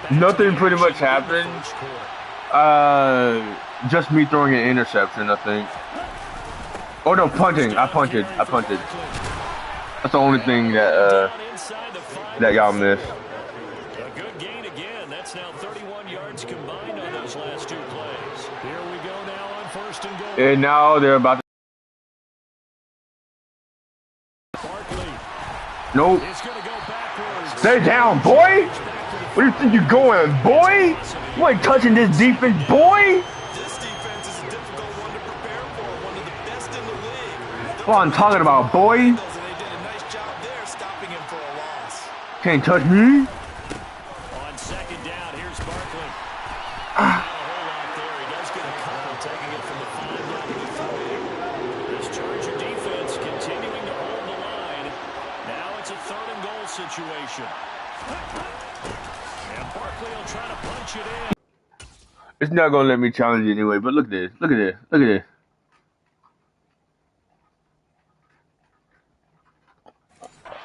Nothing pretty much happened. Just me throwing an interception, I think. Oh no, punting. I punted. That's the only thing that that y'all missed. A good gain again. That's now 31 yards combined on those last two plays. Here we go now on 1st and goal. And now they're about to. Barkley. Nope. It's going to go backwards. Stay down, boy. Where do you think you're going, boy? You ain't touching this defense, boy. This defense is a difficult one to prepare for. One of the best in the league. That's what I'm talking about, boy. And they did a nice job there stopping him for a loss. Can't touch me. On 2nd down, here's Barkley. Not a whole lot there. He does get a couple, taking it from the 5 down to the 3. This Charger defense continuing to hold the line. Now it's a 3rd and goal situation. And Barkley will try to punch it in. It's not gonna let me challenge you anyway. But look at this. Look at this. Look at this.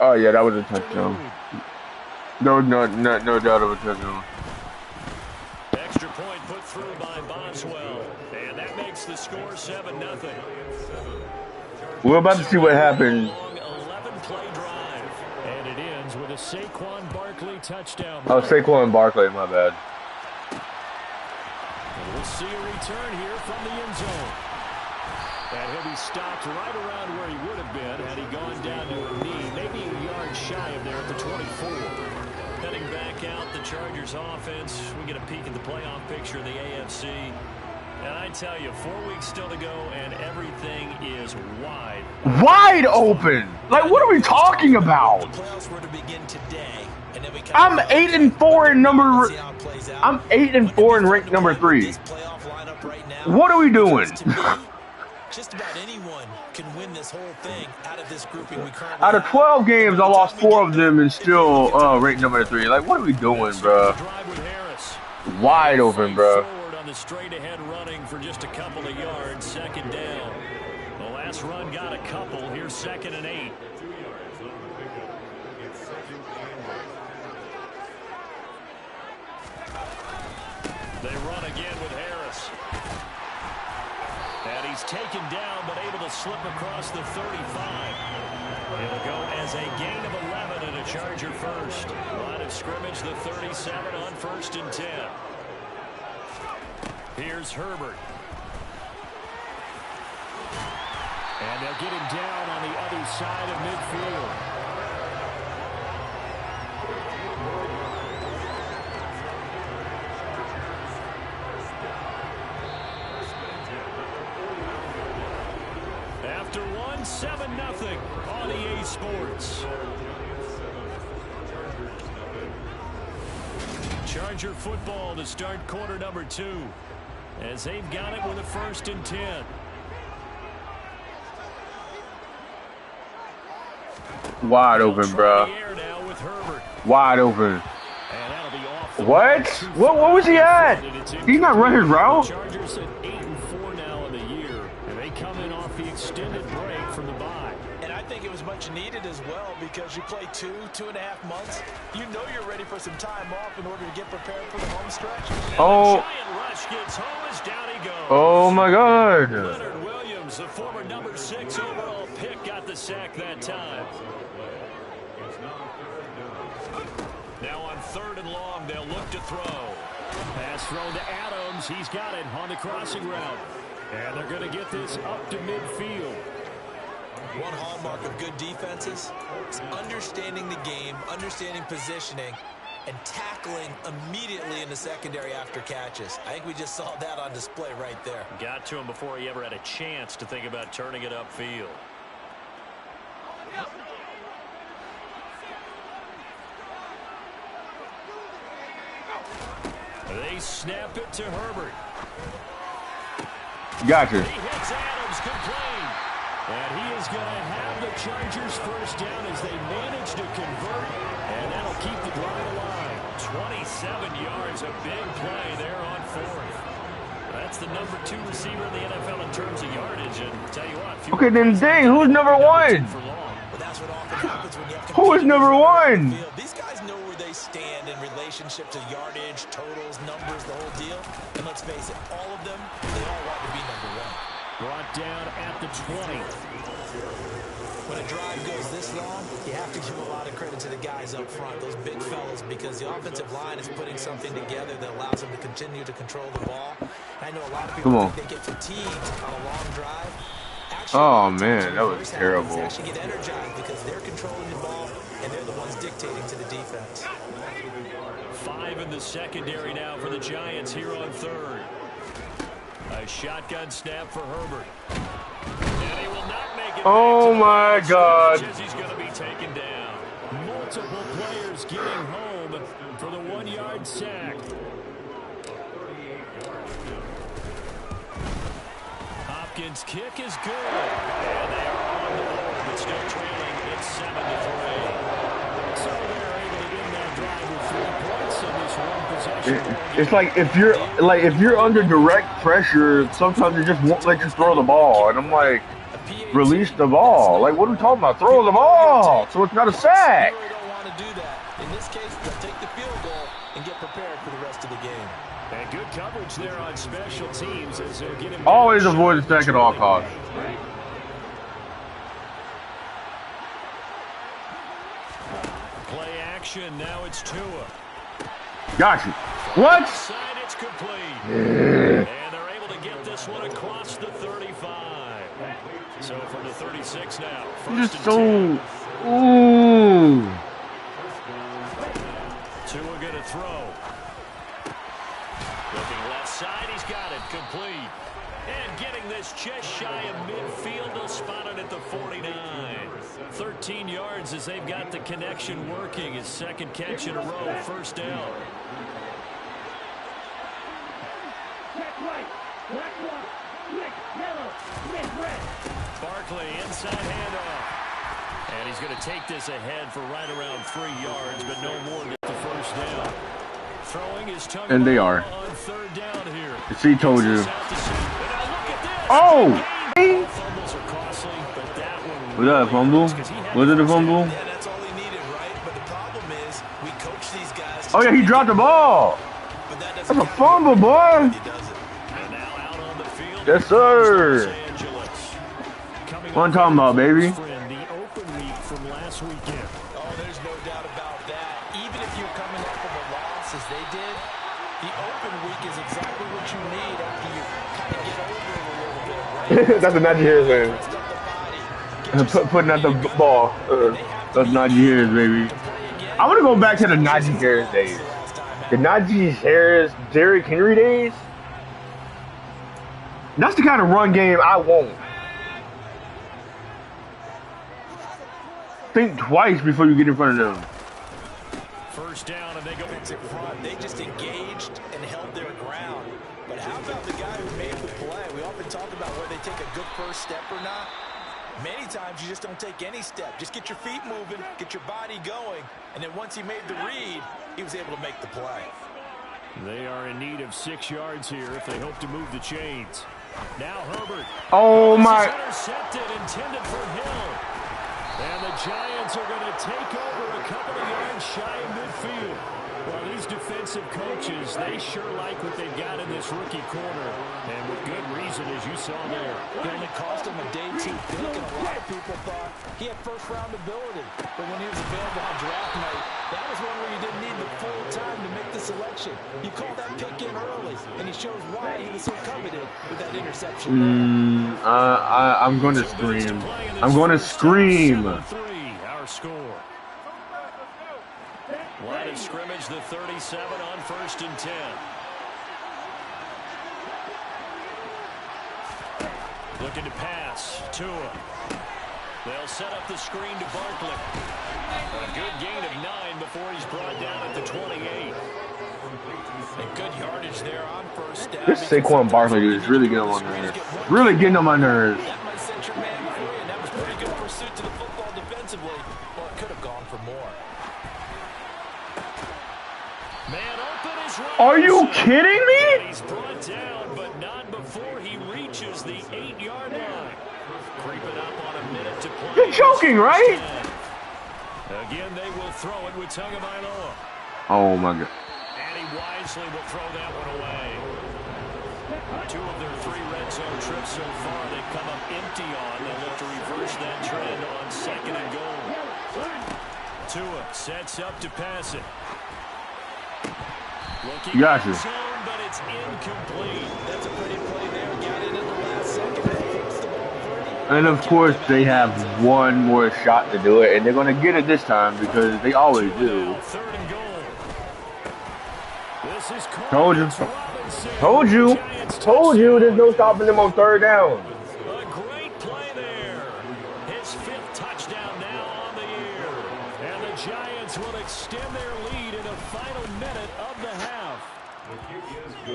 Oh yeah, that was a touchdown. No doubt of a touchdown. Extra point put through by Boswell. And that makes the score 7-0. We're about to see what happens. 11-play drive. And it ends with a Saquon Barkley touchdown. Oh, Saquon Barkley, my bad. And we'll see a return here from the end zone. And he'll be stopped right around where he would have been had he gone down to a knee, maybe a yard shy of there at the 24. Heading back out, the Chargers offense. We get a peek at the playoff picture of the AFC. And I tell you, 4 weeks still to go, and everything is wide open. Like, what are we talking about? The playoffs were to begin today, and then we I'm 8-4 in number. I'm 8-4 in rank number 3. This playoff lineup right now, What are we doing? just about anyone can win this whole thing out of this grouping we currently Out of 12 games, I lost 4 of them and still rank number 3. Like, what are we doing, bro? Wide open, bro. On the straight ahead running for just a couple of yards, 2nd down. The last run got a couple. Here's 2nd and 8. They run again with Harris. And he's taken down, but able to slip across the 35. It'll go as a gain of 11 and a Charger first. Line of scrimmage, the 37 on 1st and 10. Here's Herbert. And they'll get him down on the other side of midfield. After one, 7-0 on EA Sports. Charger football to start quarter number 2. As they've got it with a 1st and 10. Wide open, bro. Wide open. What? What was he at? He's not running his route? Chargers at 8-4 now in the year. And they come in off the extended break from the bye. And I think it was much needed as well because you play 2.5 months. You know you're ready for some time off in order to get prepared for the home stretch. Oh. Oh my God. Leonard Williams, the former number 6 overall pick, got the sack that time. Now on 3rd and long, they'll look to throw. Pass thrown to Adams. He's got it on the crossing route. And they're going to get this up to midfield. One hallmark of good defenses is understanding the game, understanding positioning, and tackling immediately in the secondary after catches. I think we just saw that on display right there. Got to him before he ever had a chance to think about turning it upfield. They snap it to Herbert. Gotcha. He hits Adams complete. And he is going to have the Chargers first down as they manage to convert. And that'll keep the drive alive. 27 yards, a big play there on 4th. That's the number 2 receiver in the NFL in terms of yardage. And tell you what, okay, then dang, who's number 1? But that's what often happens when you have Who is number 1? These guys know where they stand in relationship to yardage, totals, numbers, the whole deal. And let's face it, all of them, they all want to be number one. Brought down at the 20. When a drive goes this long, you have to give a lot of credit to the guys up front, those big fellas, because the offensive line is putting something together that allows them to continue to control the ball. I know a lot of people think they get fatigued on a long drive. Actually, oh man, that was terrible. They actually get energized because they're controlling the ball and they're the ones dictating to the defense. 5 in the secondary now for the Giants here on third. A shotgun snap for Herbert. And he will not make it. Oh my God. He's going to be taken down. Multiple players getting home for the 1-yard sack. Hopkins' kick is good. And they are on the board, but still trailing. It's 7-3. So they're able to win that drive with 3 points in this one possession. It's like if you're under direct pressure, sometimes they just won't let you throw the ball, and I'm like, release the ball. Like, what are we talking about? Throw the ball, so it's not a sack. You really don't want to do that. In this case, they'll take the field goal and get prepared for the rest of the game. And good coverage there on special teams as they'll get him. Always avoid the sack at all costs. Play action. Now it's Tua. Got you. What? Side, it's complete. And they're able to get this one across the 35. So from the 36 now. You're just so. Ooh. Tua gonna throw. Looking left side, he's got it complete. And getting this just shy of midfield, they'll spot it at the 49. 13 yards as they've got the connection working. His second catch in a row, first down. Barkley inside handoff. And he's going to take this ahead for right around 3 yards, but no more than the first down. Throwing his tongue and they are. on third down here. She told you. Oh! Was that a fumble? Was it a fumble? Yeah, that's all he needed, right? But the problem is, we coach these guys. Oh yeah, he dropped the ball. That's a fumble, boy. Yes, sir. What I'm talking about, baby. The open week from last weekend. Oh, there's no doubt about that. Even if you're coming off of a loss as they did, the open week is exactly what you need after you kind of get over it a little bit, right? That's a Najee Harris thing. Putting out the ball. That's Najee Harris, baby. I want to go back to the Najee Harris days. The Najee Harris, Derrick Henry days. That's the kind of run game I want. Think twice before you get in front of them. First down, and they go Defensive front. They just engaged and held their ground. But how about the guy who made the play? We often talk about whether they take a good first step or not. Many times you just don't take any step. Just get your feet moving, get your body going, and then once he made the read, he was able to make the play. They are in need of 6 yards here if they hope to move the chains. Now Herbert. Oh my! Intercepted, intended for Hill. And the Giants are going to take over a couple of yards shy of midfield. Well, these defensive coaches, they sure like what they've got in this rookie corner. And with good reason, as you saw there. It only cost him a day 2 pick, and a lot of people thought he had first-round ability. But when he was available on draft night, that was one where you didn't need the full time to make the selection. You called that pick in early, and he shows why he was so coveted with that interception. I'm going to scream. I'm going to scream. Our score. Line of scrimmage, the 37 on 1st and 10. Looking to pass. Tua. They'll set up the screen to Barkley. A good gain of 9 before he's brought down at the 28. And good yardage there on first down. This Saquon Barkley dude is really getting on my nerves. Really getting on my nerves. That might set your man free, and that was pretty good pursuit to the football defensively. Well, it could have gone for more. Man open is right. Are you kidding me? He's brought down, but not before he reaches the 8-yard line. Creeping up on a minute to play. You're joking, right? Again, they will throw it with Tagovailoa. Oh my God. And he wisely will throw that one away. 2 of their 3 red zone trips so far, they've come up empty on. They'll look to reverse that trend on 2nd and goal. Tua sets up to pass it. Looking Gotcha. in zone, but it's incomplete. That's a pretty play there. Got it in the last second. And of course, they have one more shot to do it, and they're going to get it this time because they always do. Now, 3rd and goal. This is Told you. Robinson. Told you. Giants Told you there's no stopping them on 3rd down. A great play there. His 5th touchdown now on the year. And the Giants will extend their lead in the final minute of the half.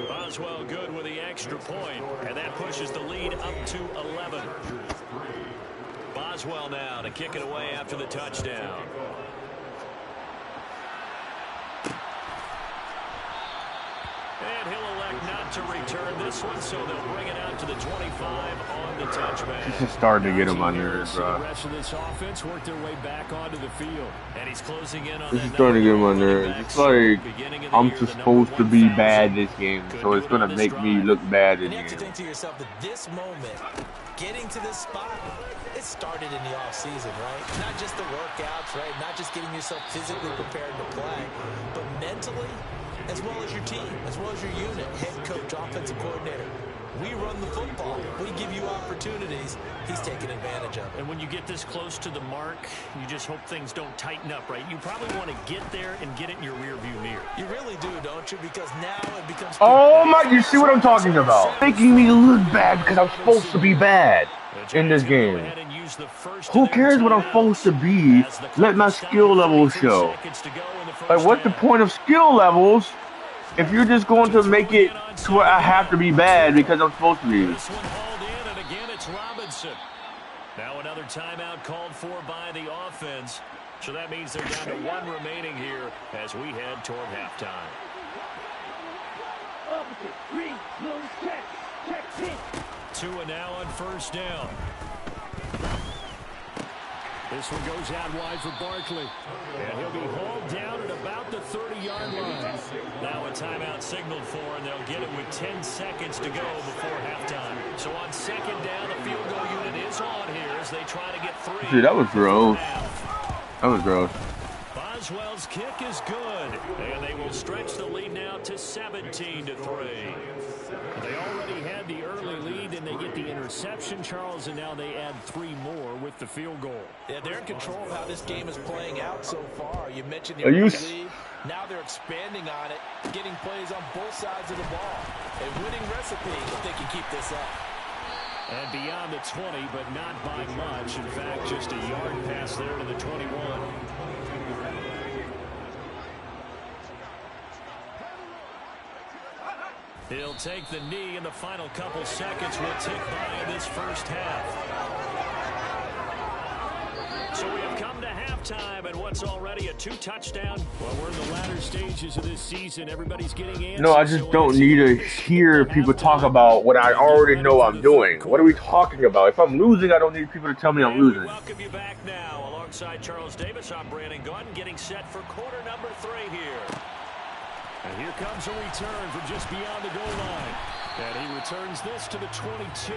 Boswell good with the extra point, and that pushes the lead up to 11. Boswell now to kick it away after the touchdown. And he'll elect not to return this one, so they'll bring it out to the 25 on the touchback. This is starting to get on my nerves, bro. The rest of this offense worked their way back onto the field. And he's closing in on This is starting to get on my nerves. It's like I'm supposed to be bad this game, so it's going to make me look bad in You have to the think to yourself that this moment, getting to this spot, it started in the offseason, right? Not just the workouts, right? Not just getting yourself physically prepared to play, but mentally, as well as your team, as well as your unit, head coach, offensive coordinator. We run the football. We give you opportunities. He's taking advantage of it. And when you get this close to the mark, you just hope things don't tighten up, right? You probably want to get there and get it in your rearview mirror. You really do, don't you? Because now it becomes... Oh my, you see what I'm talking about? Making me look bad because I'm supposed to be bad in this game. Who cares what I'm supposed to be? Let my skill level show. Like, what's the point of skill levels if you're just going to make it to where I have to be bad because I'm supposed to be? This one hauled in, and again it's Robinson. Now another timeout called for by the offense. So that means they're down to 1 remaining here as we head toward halftime. Tua now on 1st down. This one goes out wide for Barkley. And he'll be hauled down at about the 30-yard line. Now a timeout signaled for, and they'll get it with 10 seconds to go before halftime. So on 2nd down, the field goal unit is on here as they try to get 3. Dude, that was gross. That was gross. Boswell's kick is good. And they will stretch the lead now to 17-3. They already had the early lead, and they get the interception, Charles, and now they add 3 more with the field goal. Yeah, they're in control of how this game is playing out so far. You mentioned the early lead. Now they're expanding on it, getting plays on both sides of the ball. A winning recipe if they can keep this up. And beyond the 20, but not by much. In fact, just a yard pass there to the 21. He'll take the knee, and the final couple seconds will tick by in this first half. So we have come to halftime, and what's already a 2-touchdown. Well, we're in the latter stages of this season. Everybody's getting answers. No, I just don't need to hear people talk about what I already know I'm doing. What are we talking about? If I'm losing, I don't need people to tell me I'm losing. Welcome you back now. Alongside Charles Davis, I'm Brandon Gordon, getting set for quarter number 3 here. And here comes a return from just beyond the goal line. And he returns this to the 22.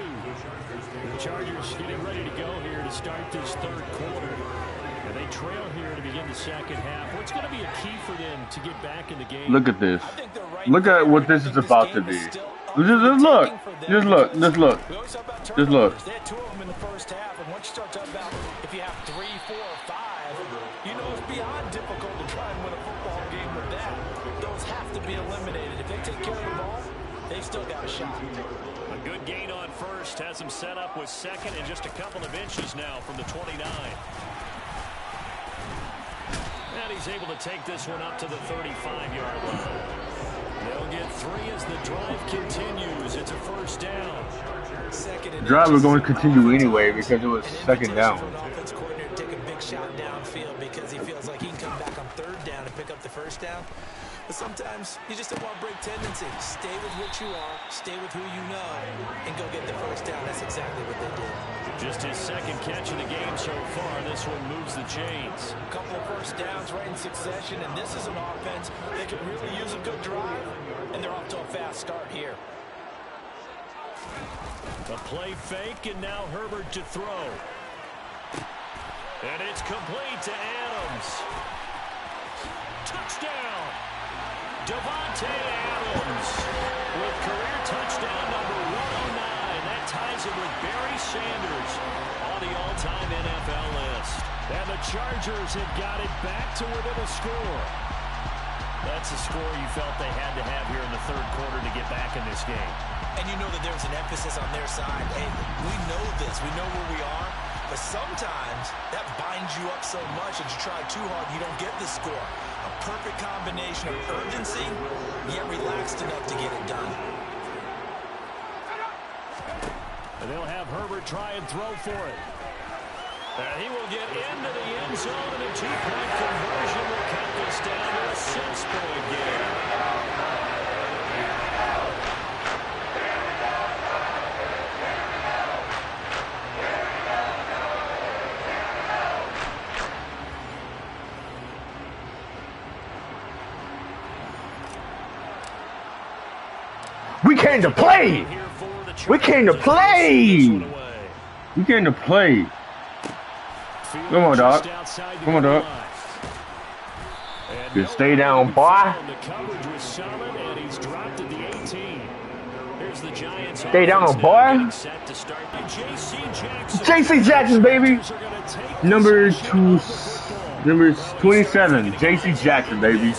The Chargers getting ready to go here to start this 3rd quarter. And they trail here to begin the 2nd half. What's going to be a key for them to get back in the game? Look at this. Look at what this is about to be. Just look. Just look. Just look. Just look. They had 2 of them in the first half, and once you start talking about if you have 3, 4, or 5, you know it's beyond difficult to try and win a football game with that. Those have to be eliminated. If they take care of the ball, they've still got a shot. A good gain on 1st has him set up with 2nd and just a couple of inches now from the 29. And he's able to take this one up to the 35-yard line. They'll get 3 as the drive continues. It's a 1st down. The drive was going to continue anyway because it was 2nd down. shot downfield because he feels like he can come back on third down and pick up the first down. But sometimes you just don't want to break tendency. Stay with what you are, stay with who you know, and go get the first down. That's exactly what they did. Just his second catch of the game so far. This one moves the chains. A couple of first downs right in succession, and this is an offense that could really use a good drive. And they're off to a fast start here. A play fake, and now Herbert to throw. And it's complete to Adams. Touchdown! Davante Adams with career touchdown number 109. That ties him with Barry Sanders on the all-time NFL list. And the Chargers have got it back to within a score. That's a score you felt they had to have here in the third quarter to get back in this game. And you know that there's an emphasis on their side. Hey, we know this. We know where we are. But sometimes that binds you up so much that you try too hard, you don't get the score. A perfect combination of urgency, yet relaxed enough to get it done. And they'll have Herbert try and throw for it. And he will get into the end zone, and a two-point conversion will count this down to a 6-point game. We came to play. We came to play. We came to play. Come on, dog. Come on, dog. Just stay down, boy. Stay down, boy. J.C. Jackson, baby. Number 27. J.C. Jackson, baby.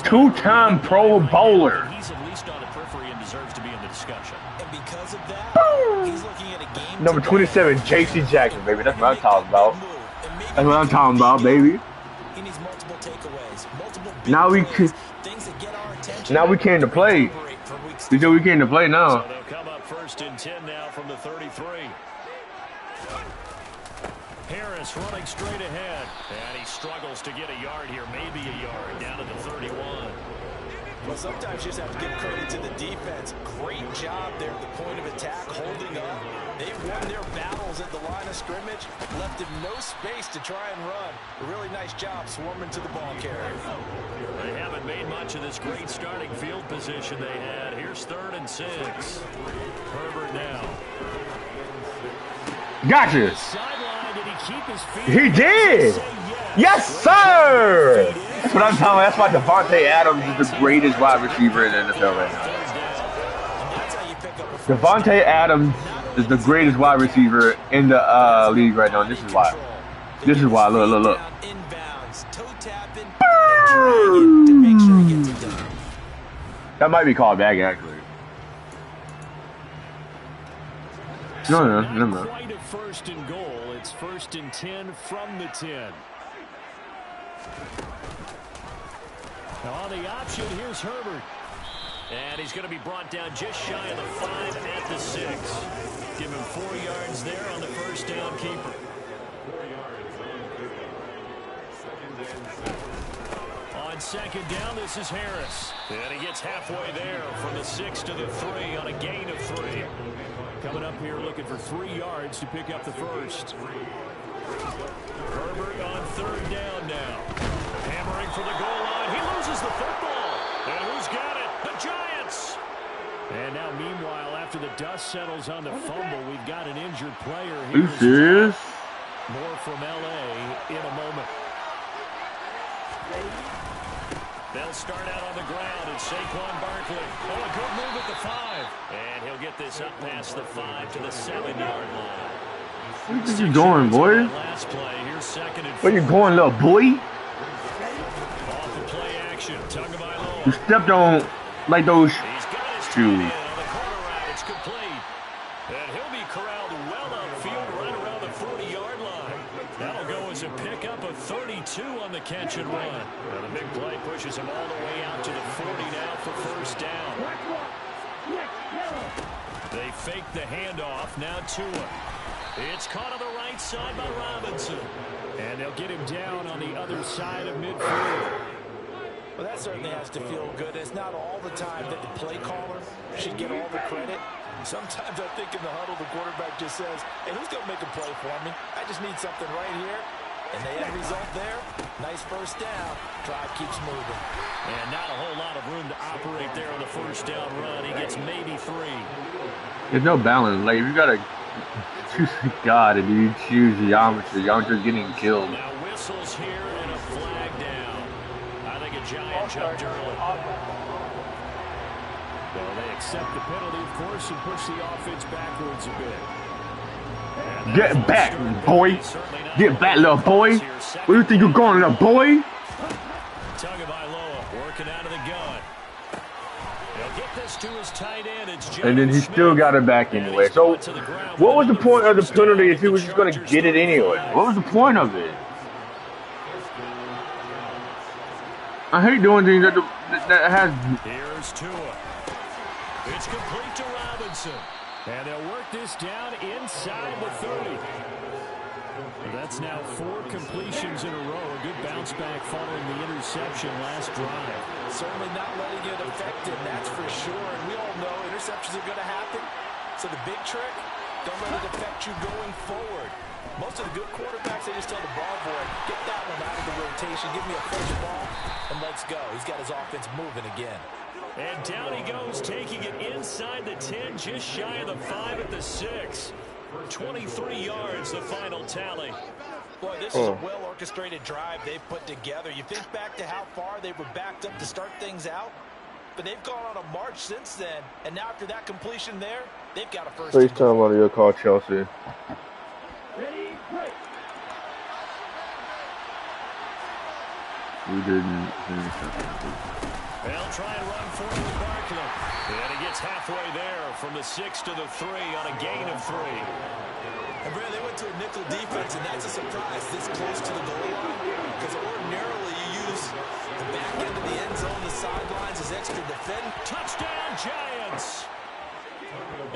Two-time Pro Bowler. He's at least on the periphery and deserves to be in the discussion. And because of that, he's looking at a game. Number 27, J.C. Jackson, baby. That's what I'm talking about. That's what I'm talking about, baby. He needs multiple takeaways, multiple Now we things that get our attention. now we came to play. We said we came to play now. So they'll come up 1st and 10 now from the 33. Harris running straight ahead. And he struggles to get a yard here, maybe a yard, down to the 31. Well, sometimes you just have to give credit to the defense. Great job there at the point of attack, holding up. They've won their battles at the line of scrimmage, left him no space to try and run. A really nice job swarming to the ball carrier. They haven't made much of this great starting field position they had. Here's 3rd and 6. Herbert now. Gotcha. Sideline, did he keep his feet? He did. Yes, sir. That's what I'm telling you. That's why Davante Adams is the greatest wide receiver in the NFL right now. Davante Adams is the greatest wide receiver in the league right now. This is why. This is why. Look. That might be called back, actually. No. Quite a 1st and goal. It's 1st and 10 from the 10. Now on the option, here's Herbert. And he's going to be brought down just shy of the 5 at the 6. Give him 4 yards there on the 1st down keeper. On 2nd down, this is Harris. And he gets halfway there from the 6 to the 3 on a gain of 3. Coming up here looking for 3 yards to pick up the 1st. Herbert on 3rd down now. Hammering for the goal line. He loses the football. And who's got it? The Giants. And now, meanwhile, after the dust settles on the fumble, we've got an injured player. Are you serious? More from L.A. in a moment. They'll start out on the ground. It's Saquon Barkley. Oh, a good move at the 5. And he'll get this up past the 5 to the 7-yard line. Where you going, boy? Last play. Here's 2nd and 4. Where you going, little boy? Off the play action. Tagovailoa. You stepped on like those He's got his shoes. on the corner route. It's complete. And he'll be corralled well upfield right around the 40-yard line. That'll go as a pickup of 32 on the catch and run. And the big play pushes him all the way out to the 40 now for 1st down. They fake the handoff. Now Tua. It's caught on the right side by Robinson. And they'll get him down on the other side of midfield. Well, that certainly has to feel good. It's not all the time that the play caller should get all the credit. Sometimes I think in the huddle, the quarterback just says, hey, who's going to make a play for me? I just need something right here. And the end result there, nice first down. Drive keeps moving. And not a whole lot of room to operate there on the first down run. He gets maybe 3. There's no balance. Like, if you got to choose God and you choose geometry, y'all just getting killed. Now whistles here and a flag down. I think a Giant jumped early. Well, they accept the penalty, of course, and push the offense backwards a bit. Get back, boy. Get back, little boy. Where do you think you're going, little boy? Tagovailoa working out of the gun. He'll get this to his tight end. And then he still got it back anyway. So, what was the point of the penalty if he was just going to get it anyway? What was the point of it? I hate doing things that has. Here's Tua. It's complete to Robinson. And they'll work this down inside the 30. That's now 4 completions in a row. A good bounce back following the interception last drive. Certainly not letting it affect him, that's for sure. And we all know interceptions are going to happen. So the big trick, don't let it affect you going forward. Most of the good quarterbacks, they just tell the ball boy, get that one out of the rotation, give me a first ball, and let's go. He's got his offense moving again. And down he goes, taking it inside the 10, just shy of the 5 at the 6. 23 yards, the final tally. Boy, this is a well-orchestrated drive they've put together. You think back to how far they were backed up to start things out, but they've gone on a march since then, and now after that completion there, they've got a first. FaceTime on your call, Chelsea. We didn't finish that. They'll try and run for it with Barkley. And he gets halfway there from the 6 to the 3 on a gain of 3. And Brad, they went to a nickel defense, and that's a surprise this close to the goal line. Because ordinarily you use the back end of the end zone, the sidelines as extra defend. Touchdown, Giants!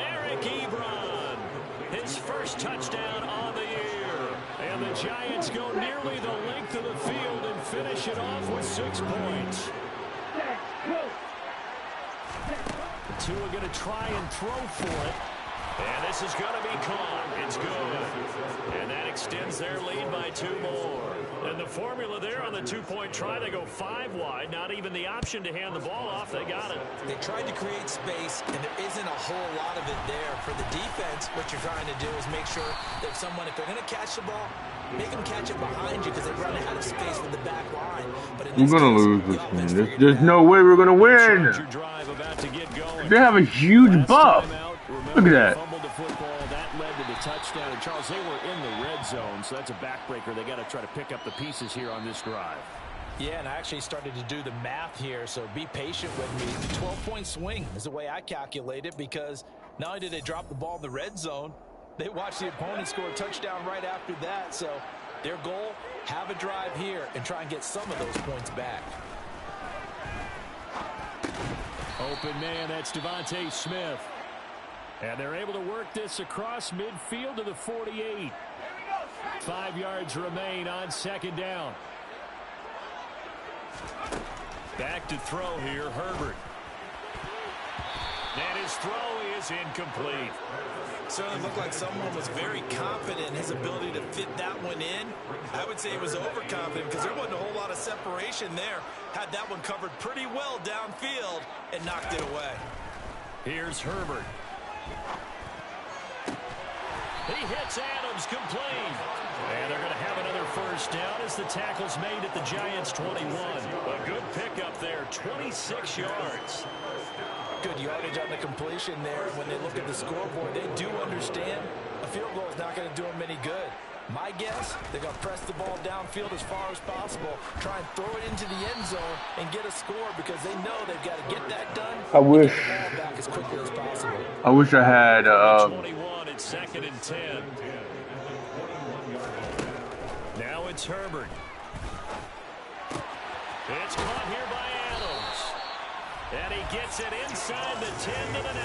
Eric Ebron, his first touchdown on the year. And the Giants go nearly the length of the field and finish it off with 6 points. The two are going to try and throw for it. And this is going to be caught. It's good. And that extends their lead by 2 more. And the formula there on the 2-point try, they go 5 wide. Not even the option to hand the ball off. They got it. They tried to create space, and there isn't a whole lot of it there. For the defense, what you're trying to do is make sure that someone, if they're going to catch the ball, make them catch it behind you because they run out of space with the back line. But we're going to lose this game. There's no way we're going to win. They have a huge buff. Look at that. Fumbled the football. That led to the touchdown. And Charles, they were in the red zone, so that's a backbreaker. They got to try to pick up the pieces here on this drive. Yeah, and I actually started to do the math here, so be patient with me. The 12-point swing is the way I calculate it because not only did they drop the ball in the red zone, they watched the opponent score a touchdown right after that. So their goal, have a drive here and try and get some of those points back. Open man, that's Devontae Smith. And they're able to work this across midfield to the 48. 5 yards remain on 2nd down. Back to throw here, Herbert. And his throw is incomplete. Certainly looked like someone was very confident in his ability to fit that one in. I would say he was overconfident because there wasn't a whole lot of separation there. Had that one covered pretty well downfield and knocked it away. Here's Herbert. He hits Adams complete. And they're going to have another first down as the tackle's made at the Giants' 21. A good pickup there, 26 yards. Good yardage on the completion there. When they look at the scoreboard, they do understand a field goal is not going to do them any good. My guess, they're going to press the ball downfield as far as possible, try and throw it into the end zone and get a score because they know they've got to get that done. I wish. Get the ball back as quickly as possible. I wish I had. 21. It's 2nd and 10. Now it's Herbert. It's caught here by Adams. And he gets it inside the 10 to the 9.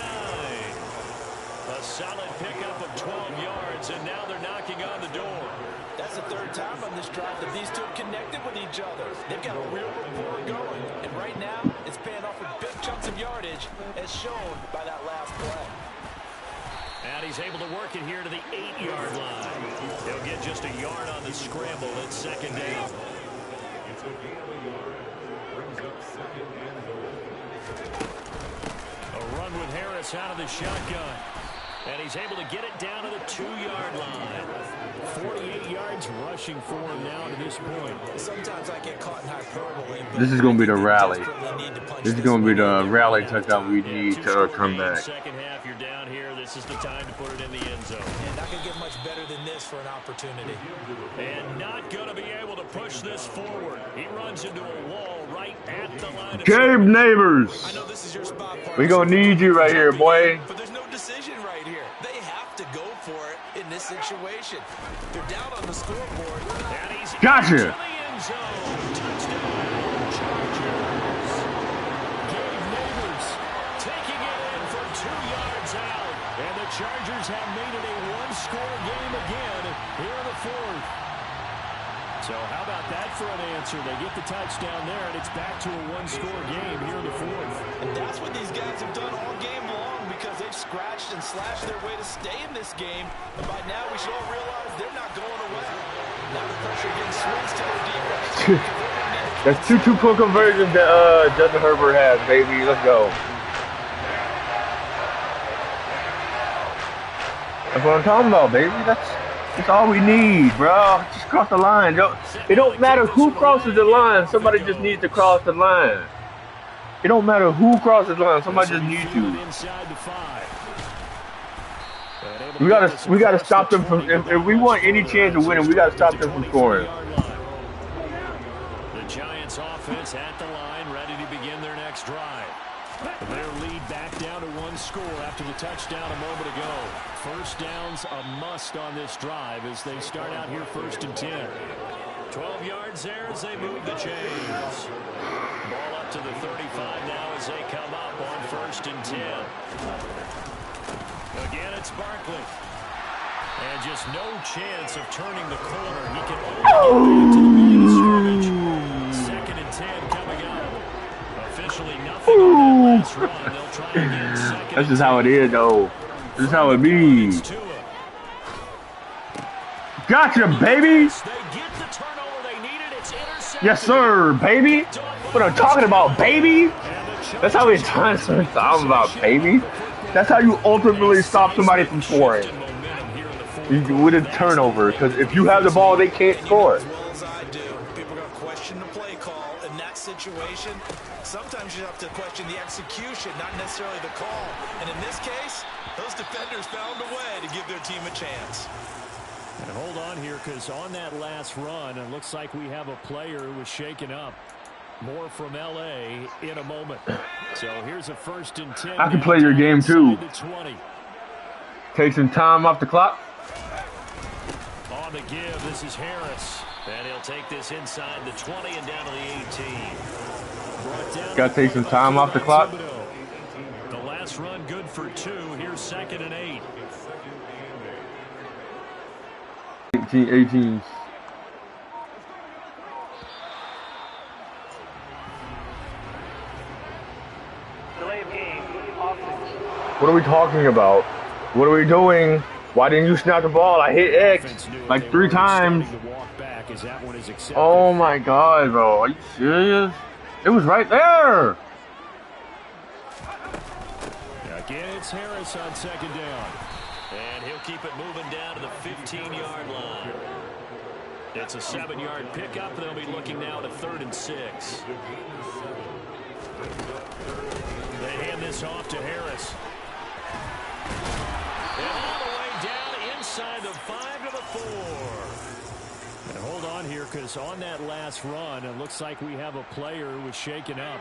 A solid pickup of 12 yards, and now they're knocking on the door. That's the third time on this drive that these two have connected with each other. They've got a real rapport going. And right now, it's paying off with big chunks of yardage, as shown by that last play. And he's able to work it here to the 8-yard line. He'll get just a yard on the scramble at second down. A run with Harris out of the shotgun. And he's able to get it down to the 2-yard line. 48 yards rushing for him now to this point. Sometimes I get caught in hyperbole. This is going to be the rally. This is going to be the rally touchdown we need to come back. Second half, you're down here. This is the time to put it in the end zone. And not going to get much better than this for an opportunity. And not going to be able to push this forward. He runs into a wall right at the line of Gabe Neighbors. I know this is your spot, We're going to need you right here, boy. But there's no decision right here. They have to go for it in this situation. They're down on the scoreboard. And he's Gotcha. into the end zone. Touchdown, Chargers. Gabe Neighbors taking it in for 2 yards out. And the Chargers have made it a one-score game again here in the fourth. So how about that for an answer? They get the touchdown there, and it's back to a one-score game here in the fourth. And that's what these guys have done all game long, because they've scratched and slashed their way to stay in this game. And by now, we should all realize they're not going away. Now the pressure again swings to their defense. That's two-point conversions that Justin Herbert has, baby. Let's go. That's what I'm talking about, baby. That's all we need, bro. Just cross the line. It don't matter who crosses the line. Somebody just needs to cross the line. It don't matter who crosses the line. Somebody just needs to. We gotta stop them from. If we want any chance of winning, we gotta stop them from scoring. The Giants offense at the line, ready to begin their next drive. Their lead back down to one score after the touchdown a moment ago. First down's a must on this drive as they start out here 1st and 10. 12 yards there as they move the chains. Ball up to the 35 now as they come up on 1st and 10. Again, it's Barkley. And just no chance of turning the corner. He can only get back to the line of scrimmage. 2nd and 10 coming up. Officially nothing on that last run. They'll try again. That's just how it is, though. This is how it be. Gotcha, baby. Yes, sir, baby. What I'm talking about, baby. That's how it's talking about, baby. That's how you ultimately stop somebody from scoring. With a turnover, because if you have the ball, they can't score. As well as I do. People are going to question the play call in that situation. Sometimes you have to question the execution, not necessarily the call. And in this case, those defenders found a way to give their team a chance. And hold on here, because on that last run, it looks like we have a player who was shaken up. More from L.A. in a moment. So here's a 1st and 10. I can play your game, too. Take some time off the clock. On the give, this is Harris. And he'll take this inside the 20 and down to the 18. Got to take some time off the clock. The last run good for 2. Here's 2nd and 8. 18. What are we talking about? What are we doing? Why didn't you snap the ball? I hit X like 3 times. Oh my God, bro. Are you serious? It was right there. Again, it's Harris on 2nd down. And he'll keep it moving down to the 15-yard line. It's a 7-yard pickup. They'll be looking now to 3rd and 6. They hand this off to Harris. And all the way down inside the 5 to the 4. And hold on here, because on that last run, it looks like we have a player who was shaken up.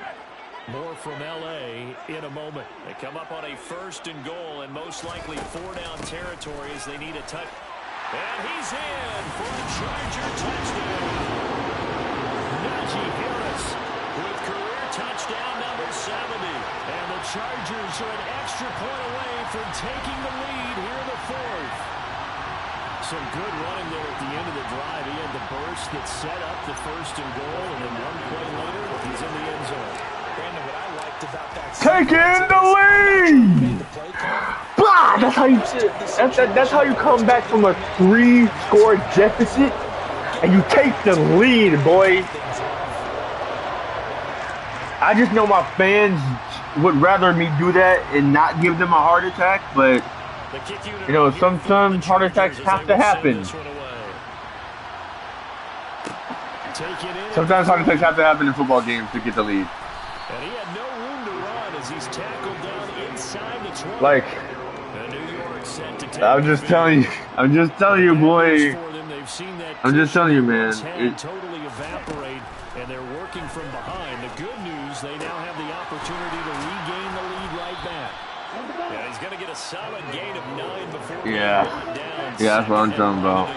More from L.A. in a moment. They come up on a 1st and goal, and most likely 4-down territory as they need a touch. And he's in for a Charger touchdown. Najee Harris with career touchdown number 70. And the Chargers Chargers are an extra point away from taking the lead here in the fourth. Some good running there at the end of the drive. He had the burst that set up the first and goal, and then one play later, he's in the end zone. Brandon, what I liked about that taking the lead. Blah! That's how you come back from a 3-score deficit and you take the lead, boy. I just know my fans would rather me do that and not give them a heart attack, but you know, sometimes heart attacks have to happen. Sometimes heart attacks have to happen in football games to get the lead. And he had no room to run as he's tackled down inside the 20. Like, I'm just telling you, boy. I'm just telling you, man. It totally evaporate, and they're working from behind. The good news, they now have the opportunity to regain the lead right back. Yeah, he's going to get a solid gain of 9 before yeah, that's what I'm talking about.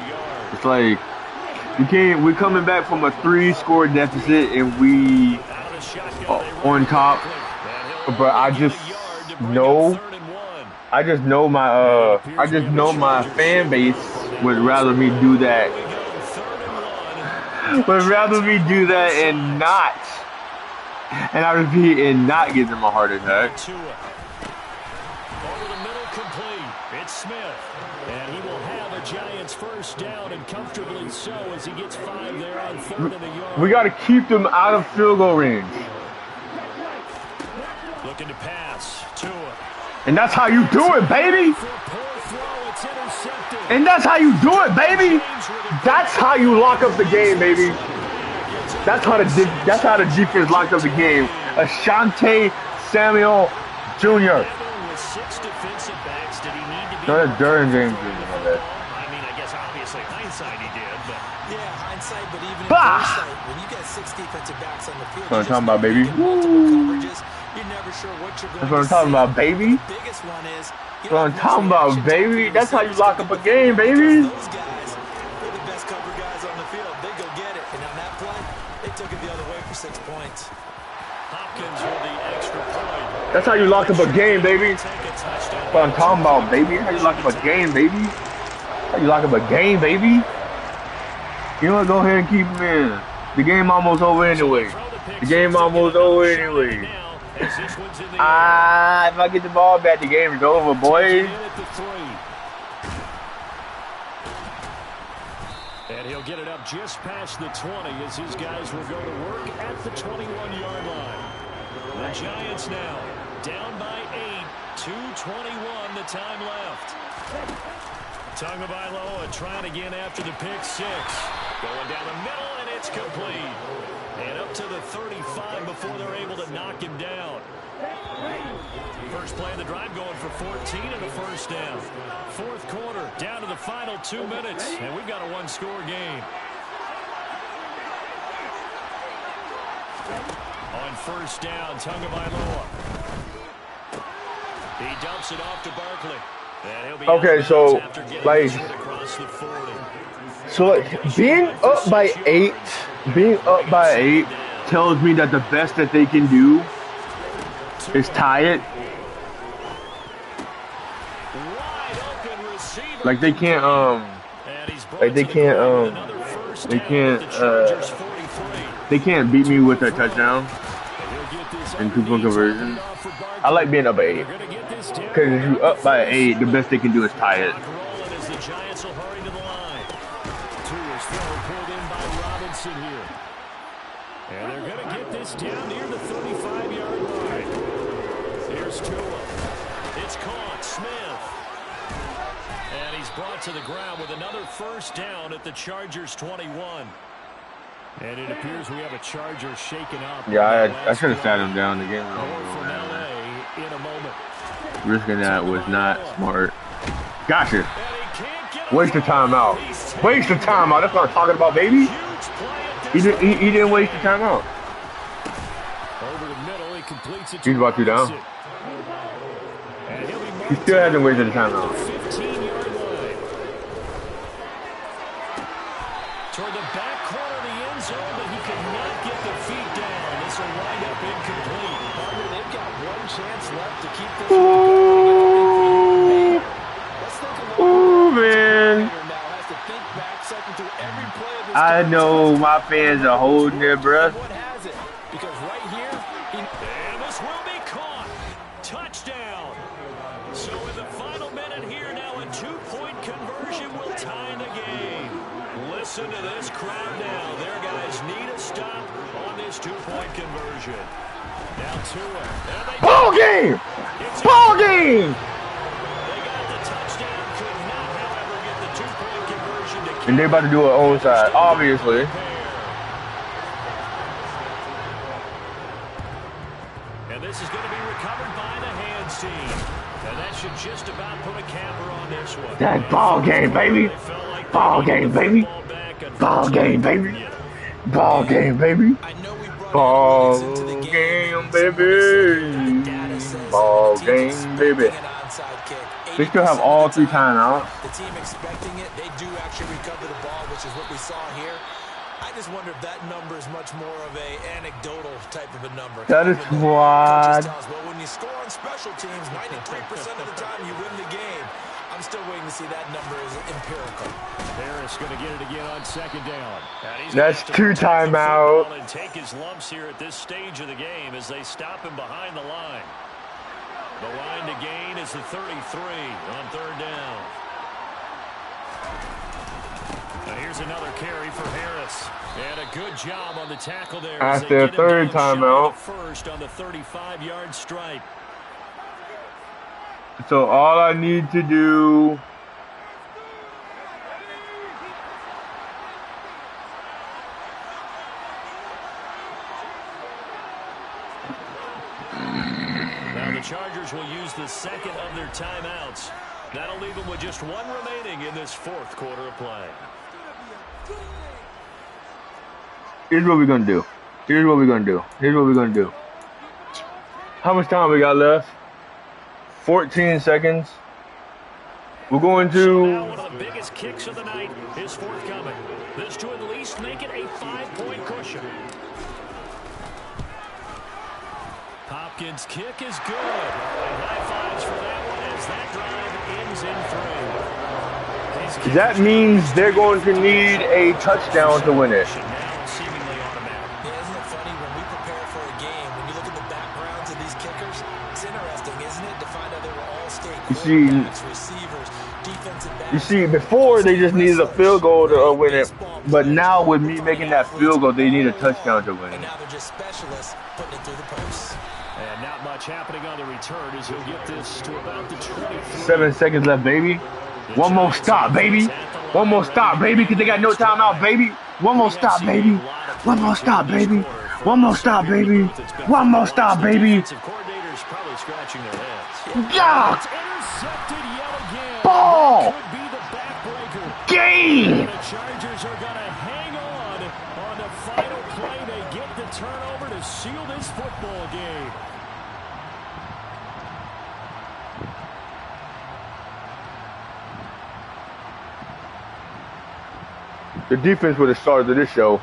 It's like we're coming back from a 3-score deficit and we on top, but I just know my fan base would rather me do that. Would rather me do that and not. And I repeat, and not give them a heart attack. Over the middle, complete. It's Smith, and he will have a Giants first down, and comfortably so as he gets 5 there on 3rd and a yard. We got to keep them out of field goal range. Looking to pass. Tua. And that's how you do it, baby. And that's how you do it, baby. That's how you lock up the game, baby. That's how the defense locked up the game. Asante Samuel Jr. No, that's Derwin James Jr. I mean, I guess obviously hindsight he did, but yeah, hindsight. But even in hindsight, when you got 6 defensive backs on the field, that's what I'm talking about, baby. You're never sure what you're going that's what I'm talking about, baby. The biggest one is. That's what I'm talking about, baby. That's how you lock up a game, baby. Those guys, they're the best cover guys on the field. They go get it, and on that play, they took it the other way for 6 points. Hopkins with the extra point. That's how you lock up a game, baby. That's what I'm talking about, baby. How you lock up a game, baby. How you lock up a game, baby. You know what? Go ahead and keep him in. The game almost over anyway. The game almost over anyway. If I get the ball back, the game is over, boys. And he'll get it up just past the 20 as his guys will go to work at the 21-yard line. The Giants now down by 8, 2:21 the time left. Tagovailoa trying again after the pick 6. Going down the middle, and it's complete. And up to the 35 before they're able to knock him down. First play of the drive going for 14 and a first down. Fourth quarter, down to the final 2 minutes, and we've got a 1-score game. On first down, Tagovailoa. He dumps it off to Barkley. Okay, so like, being up by 8, tells me that the best that they can do is tie it. Like they can't beat me with a touchdown and 2-point conversion. I like being up by 8. Because if you up by 8, the best they can do is tie it. And they're going to get this down near the 35-yard line. Here's Tua. It's caught. Smith. And he's brought to the ground with another first down at the Chargers 21. And it appears we have a Charger shaken up. Yeah, I should have sat him down. The game was from LA in a moment. Risking that was not smart. Gotcha. Waste the timeout. Waste the timeout. That's what I'm talking about, baby. He didn't waste the timeout. Over the middle, he completes it. He's about to down. He still hasn't wasted the timeout. 15-yard line. Toward the back corner of the end zone, but he could not get the feet down. This will wind up incomplete. They've got chance left to keep this one going. Ooh, man. I know my fans are holding their breath. Because right here, and this will be caught. Touchdown. So in the final minute here now, a 2-point conversion will tie the game. Listen to this crowd now. Their guys need a stop on this 2-point conversion. Now to it. Ball game! Ball game! They got the touchdown. Could not, however, get the 2-point conversion to keep. And they about to do it onside, obviously. And this is going to be recovered by the hands team. And that should just about put a capper on this one. That ball game, baby. Ball game, baby. Ball game, baby. Ball game, baby. Ball game, baby. Ball game, baby. They still have all 3 timeouts. The team expecting it, they do actually recover the ball, which is what we saw here. I just wonder if that number is much more of a anecdotal type of a number. That is what. Well, when you score on special teams, 93% of the time you win the game. I'm still waiting to see that number is empirical. Harris going to get it again on 2nd down. That's 2 timeouts. And take his lumps here at this stage of the game as they stop him behind the line. The line to gain is the 33 on 3rd down. Now here's another carry for Harris. And a good job on the tackle there. After a 3rd timeout. First on the 35-yard stripe. So all I need to do now the Chargers will use the 2nd of their timeouts. That'll leave them with just 1 remaining in this 4th quarter of play. Here's what we're gonna do. Here's what we're gonna do. Here's what we're gonna do. How much time we got left? 14 seconds. We're going to. So now one of the biggest kicks of the night is forthcoming. This to at least make it a 5-point cushion. Hopkins' kick is good. And high fives for that one as that drive ends in 3. That means they're going to need a touchdown to win it. Seemingly automatic. Yeah, isn't it funny when we prepare for a game, when you look at the backgrounds of these kickers, it's interesting, isn't it, to find out they were all state quarterbacks, receivers, defensive backs. You see, before they just needed a field goal to win it, but now with me making that field goal, they need a touchdown to win it. And now they're just specialists putting it through the posts. And not much happening on the return as he'll get this to about the 23. 7 seconds left, baby. One more stop, baby. One more stop, baby, because they got no timeout, baby. One more stop, baby. One more stop, baby. One more stop, baby. One more stop, baby. Coordinators probably scratching their heads. Yeah. Intercepted yet again. Ball. Could be the backbreaker. Game. The Chargers are going to hang on the final play. They get the turnover to seal this football game. The defense would have started this show.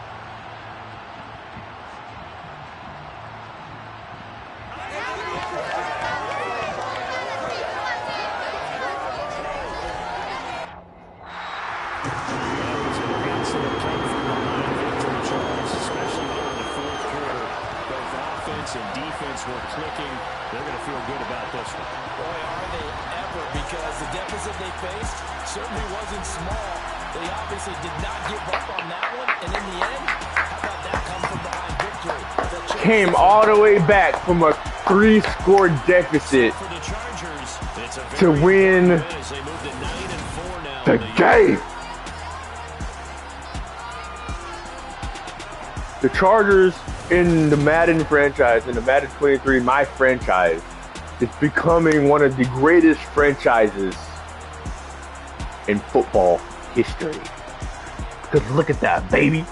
And defense were clicking. They're going to feel good about this one. Boy, are they ever, because the deficit they faced certainly wasn't small. They obviously did not give up on that one, and in the end, how about that come from behind victory? Came all the way back from a 3-score deficit For the Chargers, it's a to win as they move to 9-4 now. the game. The Chargers in the Maden franchise, in the Maden 23, my franchise, is becoming one of the greatest franchises in football history. Because look at that, baby.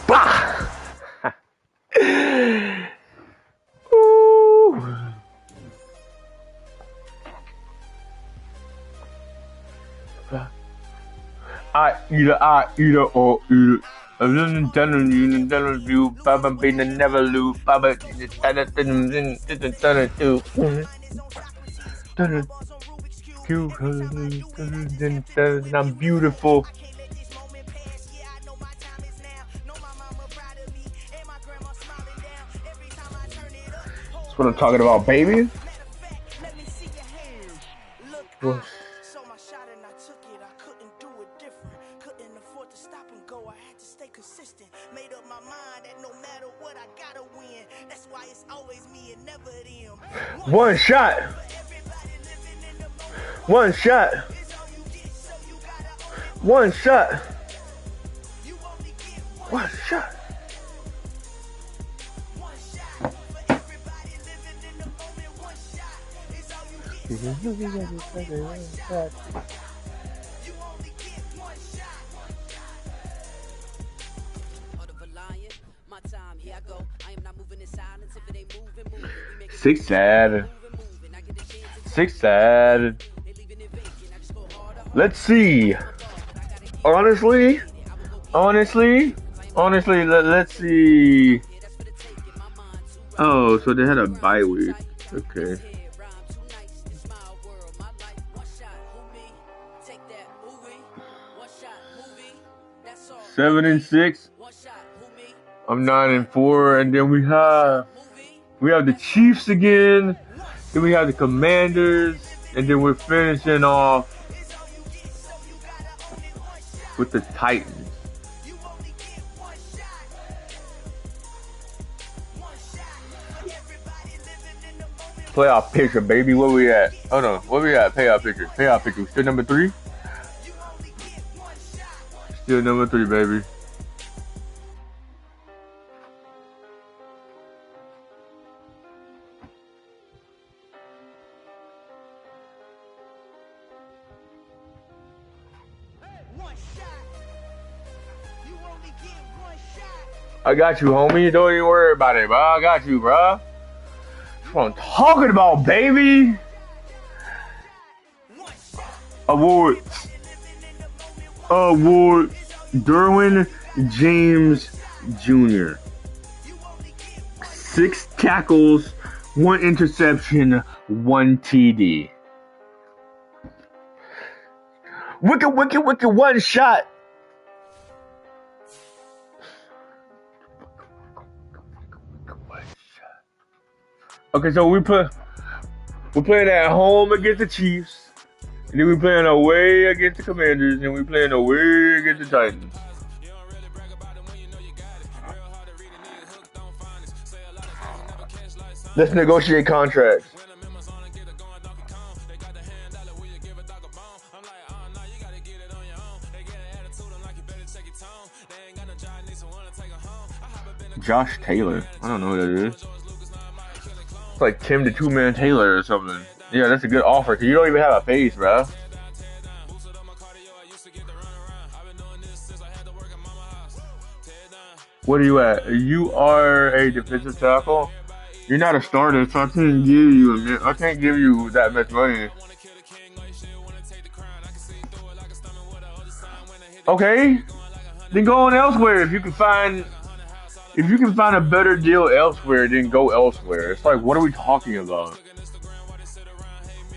Bah! Ooh. I eat it, or eat it. I'm just telling you, telling you, Baba been a never lose, Baba I'm beautiful. That's what I'm talking about, baby. Well, So my shot and I took it. I couldn't do it different. Couldn't afford to stop and go. I had to stay consistent. Made up my mind that no matter what I gotta win. That's why it's always me and never them. one shot. One shot. One shot. One shot. Six sad. Six sad. Let's see. Honestly, let's see. Oh, so they had a bye week. Okay. 7-6. I'm 9-4, and then we have the Chiefs again. Then we have the Commanders, and then we're finishing off with the Titans. Playoff picture, baby. Where we at? Oh no, where we at? Playoff picture. Playoff picture. Still number 3? Still number 3, baby. I got you, homie. Don't even worry about it, bro. I got you, bro. That's what I'm talking about, baby. Award. Derwin James Jr. 6 tackles, 1 interception, 1 TD. Wicked, one shot. Okay, so we're playing at home against the Chiefs, and then we're playing away against the Commanders, and we're playing away against the Titans. Let's negotiate contracts. Josh Taylor. I don't know who that is. It's like Tim the Two-Man Taylor or something. Yeah, that's a good offer, because you don't even have a face, bro. What are you at? You are a defensive tackle? You're not a starter, so I can't give you that much money. Okay, then go on elsewhere. If you can find a better deal elsewhere, then go elsewhere. It's like, what are we talking about?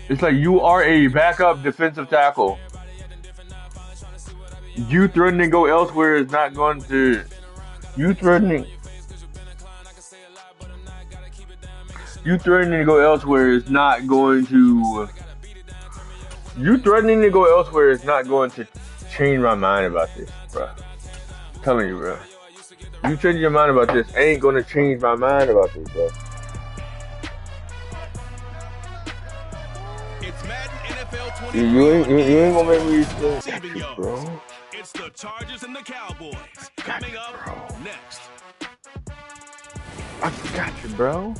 It's like, you are a backup defensive tackle. You threatening to go elsewhere is not going to. You threatening to go elsewhere is not going to. You threatening to go elsewhere is not going to change my mind about this, bro. I'm telling you, bro. You change your mind about this ain't gonna change my mind about this, bro. It's Maden NFL 20. You ain't gonna make me think, bro. It's the Chargers and the Cowboys coming up next. I got you, bro.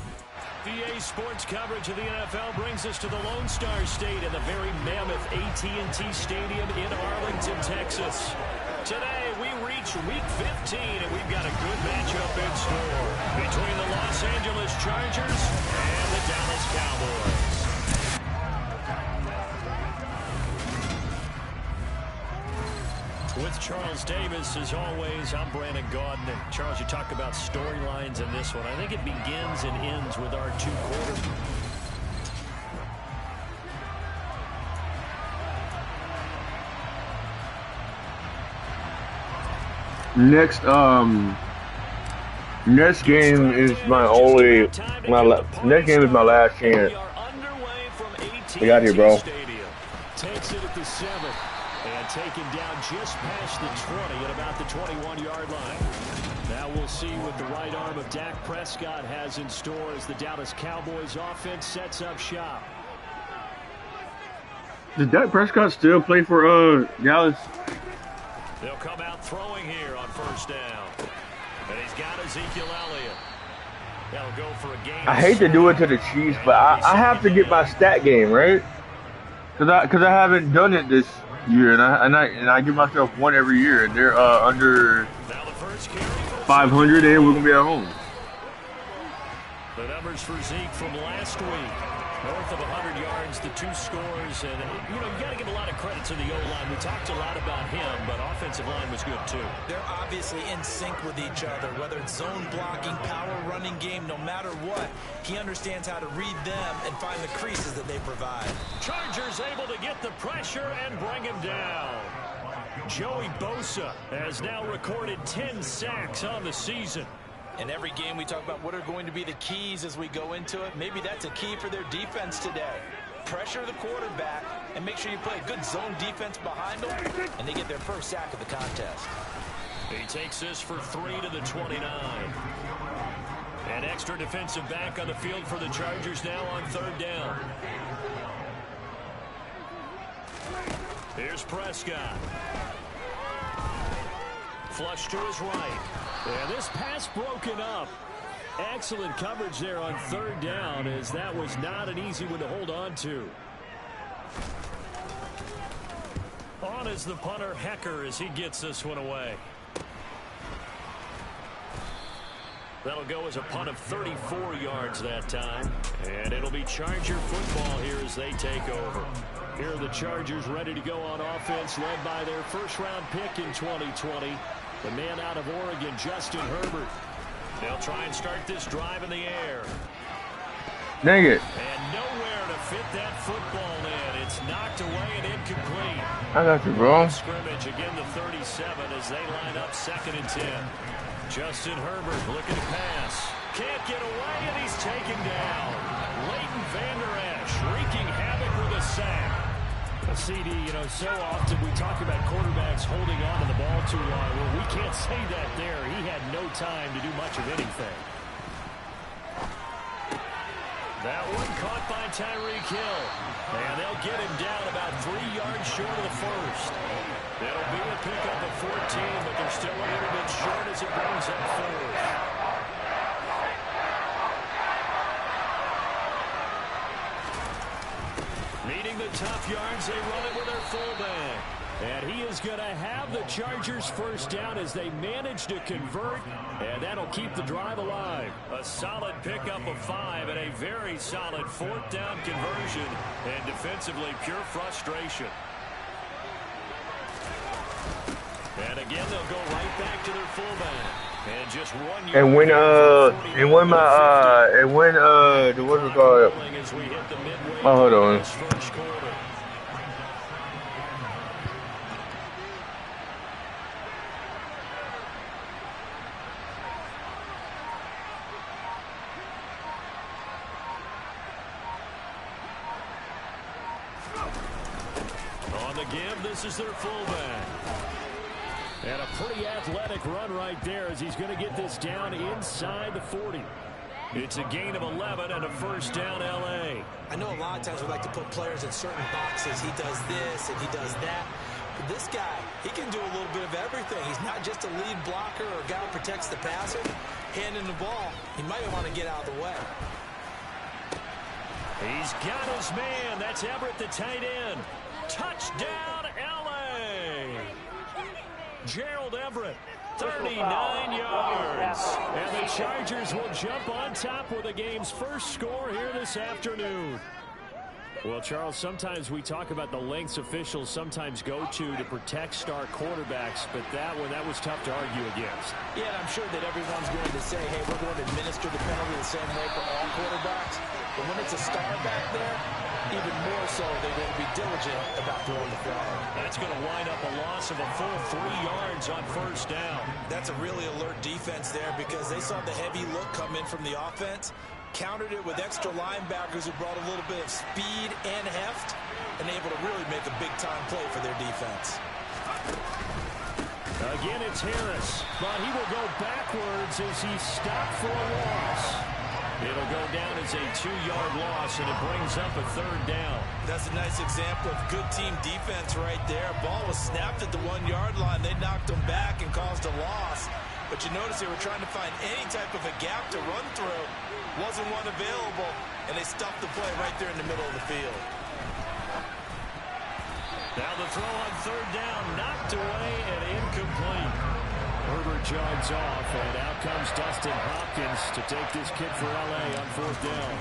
VA Sports coverage of the NFL brings us to the Lone Star State in the very mammoth AT&T Stadium in Arlington, Texas. Today, we reach Week 15, and we've got a good matchup in store between the Los Angeles Chargers and the Dallas Cowboys. With with Charles Davis. As always, I'm Brandon Gaudin. And Charles, you talk about storylines in this one. I think it begins and ends with our two quarters. Next game is my last chance. We got here, bro. Takes it at the 7th and taken down just past the 20 at about the 21-yard line. Now we'll see what the right arm of Dak Prescott has in store as the Dallas Cowboys offense sets up shop. Does Dak Prescott still play for Dallas? They'll come out throwing here on first down. And he's got Ezekiel Elliott. That'll go for a game. I hate to do it to the Chiefs, but I have to get my stat game, right? Because I haven't done it this year, and I give myself one every year, and they're under 500, and we're gonna be at home. The numbers for Zeke from last week, north of 100 yards, the 2 scores, and you got to give a lot of credit to the O-line. We talked a lot about him, but offensive line was good too. They're obviously in sync with each other, whether it's zone blocking, power running game, no matter what. He understands how to read them and find the creases that they provide. Chargers able to get the pressure and bring him down. Joey Bosa has now recorded 10 sacks on the season. In every game we talk about what are going to be the keys as we go into it. Maybe that's a key for their defense today. Pressure the quarterback and make sure you play a good zone defense behind them, and they get their first sack of the contest. He takes this for 3 to the 29. An extra defensive back on the field for the Chargers now on 3rd down. Here's Prescott. Flush to his right. And this pass broken up. Excellent coverage there on 3rd down, as that was not an easy one to hold on to. On is the punter, Hecker, as he gets this one away. That'll go as a punt of 34 yards that time. And it'll be Charger football here as they take over. Here are the Chargers ready to go on offense, led by their first-round pick in 2020. The man out of Oregon, Justin Herbert. They'll try and start this drive in the air. Dang it. And nowhere to fit that football in. It's knocked away and incomplete. I got you, bro. Scrimmage, again the 37 as they line up 2nd and 10. Justin Herbert looking to pass. Can't get away, and he's taken down. Leighton Vander Esch wreaking havoc with a sack. A CD, so often we talk about quarterbacks holding on to the ball too long. Well, we can't say that there. He had no time to do much of anything. That one caught by Tyreek Hill. And they'll get him down about 3 yards short of the first. It'll be a pickup of 14, but they're still a little bit short as it brings up 4th. Needing the tough yards, they run it with their fullback. And he is going to have the Chargers first down as they manage to convert, and that'll keep the drive alive. A solid pickup of 5 and a very solid 4th down conversion, and defensively pure frustration. And again, they'll go right back to their fullback. And just 1 year. And what's it called? Oh, hold on. On the give, this is their fullback. And a pretty athletic run right there as he's going to get this down inside the 40. It's a gain of 11 and a first down, L.A. I know a lot of times we like to put players in certain boxes. He does this and he does that. But this guy, he can do a little bit of everything. He's not just a lead blocker or a guy who protects the passer. Handing the ball, he might want to get out of the way. He's got his man. That's Everett, the tight end. Touchdown, L.A. Gerald Everett, 39 yards. And the Chargers will jump on top with the game's first score here this afternoon. Well, Charles, sometimes we talk about the lengths officials sometimes go to protect star quarterbacks, but that was tough to argue against. Yeah, and I'm sure that everyone's going to say, hey, we're going to administer the penalty the same way for all quarterbacks. But when it's a star back there, even more so, they're going to be diligent about throwing the flag. That's going to wind up a loss of a full 3 yards on first down. That's a really alert defense there because they saw the heavy look come in from the offense, countered it with extra linebackers who brought a little bit of speed and heft, and able to really make a big-time play for their defense. Again, it's Harris, but he will go backwards as he stopped for a loss. It'll go down as a 2-yard loss, and it brings up a 3rd down. That's a nice example of good team defense right there. Ball was snapped at the 1-yard line. They knocked him back and caused a loss. But you notice they were trying to find any type of a gap to run through. Wasn't one available, and they stuffed the play right there in the middle of the field. Now the throw on 3rd down, knocked away and incomplete. Herbert jogs off, and out comes Dustin Hopkins to take this kick for L.A. on 4th down.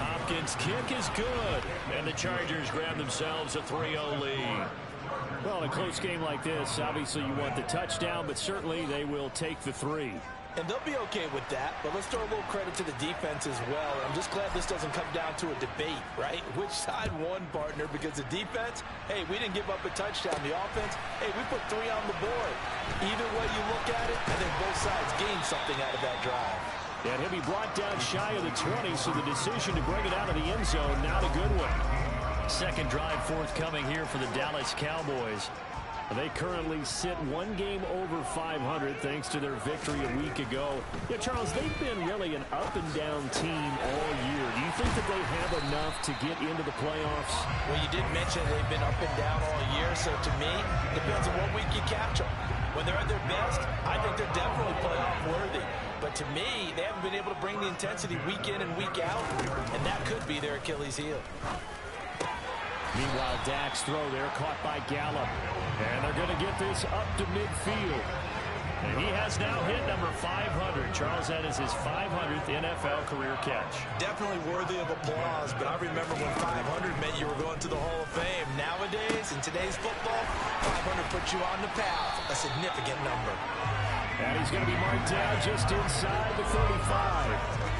Hopkins' kick is good, and the Chargers grab themselves a 3-0 lead. Well, in a close game like this, obviously you want the touchdown, but certainly they will take the 3. And they'll be okay with that, but let's throw a little credit to the defense as well. I'm just glad this doesn't come down to a debate, right? Which side won, partner? Because the defense, hey, we didn't give up a touchdown. The offense, hey, we put 3 on the board. Either way you look at it, I think both sides gained something out of that drive. And he'll be brought down shy of the 20, so the decision to bring it out of the end zone, not a good one. Second drive forthcoming here for the Dallas Cowboys. They currently sit 1 game over 500 thanks to their victory a week ago. Yeah, Charles, they've been really an up-and-down team all year. Do you think that they have enough to get into the playoffs? Well, you did mention they've been up and down all year, so to me, it depends on what week you catch them. When they're at their best, I think they're definitely playoff worthy. But to me, they haven't been able to bring the intensity week in and week out, and that could be their Achilles heel. Meanwhile, Dak's throw there caught by Gallup. And they're going to get this up to midfield. And he has now hit number 500. Charles, that is his 500th NFL career catch. Definitely worthy of applause, but I remember when 500 meant you were going to the Hall of Fame. Nowadays, in today's football, 500 puts you on the path, a significant number. And he's going to be marked down just inside the 35.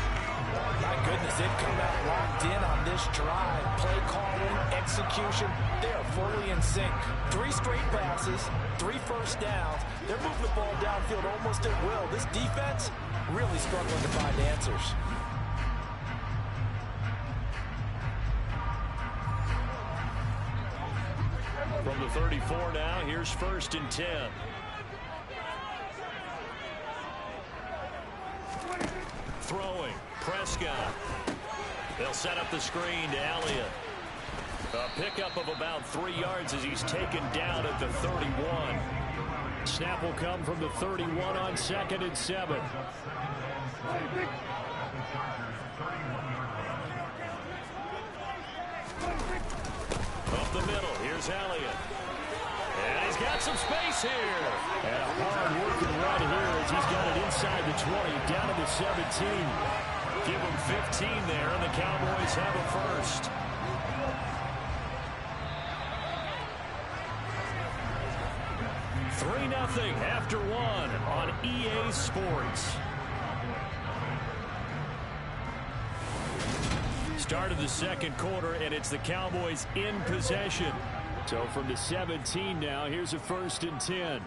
My goodness, they've come out locked in on this drive. Play calling, execution, they are fully in sync. 3 straight passes, 3 first downs. They're moving the ball downfield almost at will. This defense really struggling to find answers. From the 34 now, here's 1st and 10. Throwing, Prescott. They'll set up the screen to Elliott. A pickup of about 3 yards as he's taken down at the 31. Snap will come from the 31 on 2nd and 7. Up the middle, here's Elliott. And he's got some space here. And a hard working run here as he's got it inside the 20, down to the 17. Give him 15 there, and the Cowboys have a first. Three 0 after 1 on EA Sports. Start of the 2nd quarter, and it's the Cowboys in possession. So from the 17 now, here's a 1st and 10.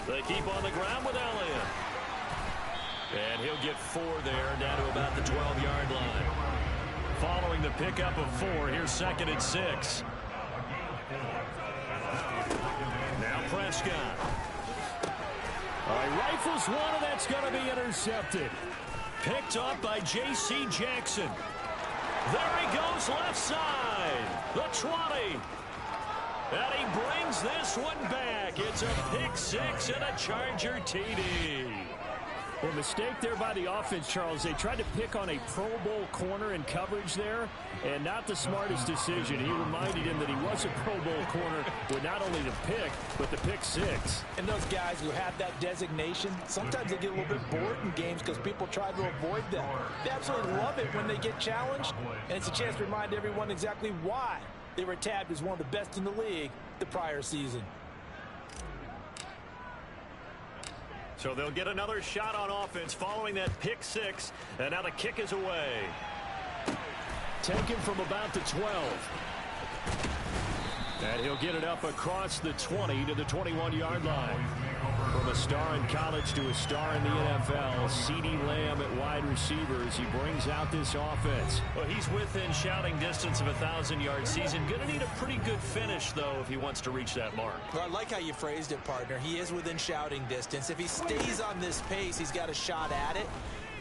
They keep on the ground with Elliott. And he'll get 4 there, down to about the 12-yard line. Following the pickup of 4, here's 2nd and 6. Now Prescott. All right, rifles one, and that's going to be intercepted. Picked up by J.C. Jackson. There he goes, left side. The 20. And he brings this one back. It's a pick 6 and a Charger TD. Well, mistake there by the offense, Charles. They tried to pick on a Pro Bowl corner in coverage there, and not the smartest decision. He reminded him that he was a Pro Bowl corner with not only the pick, but the pick six. And those guys who have that designation, sometimes they get a little bit bored in games because people try to avoid them. They absolutely love it when they get challenged, and it's a chance to remind everyone exactly why they were tabbed as one of the best in the league the prior season. So they'll get another shot on offense following that pick six, and now the kick is away. Taken from about the 12. And he'll get it up across the 20 to the 21-yard line. From a star in college to a star in the NFL, CeeDee Lamb at wide receiver as he brings out this offense. Well, he's within shouting distance of a 1,000-yard season. Going to need a pretty good finish, though, if he wants to reach that mark. Well, I like how you phrased it, partner. He is within shouting distance. If he stays on this pace, he's got a shot at it.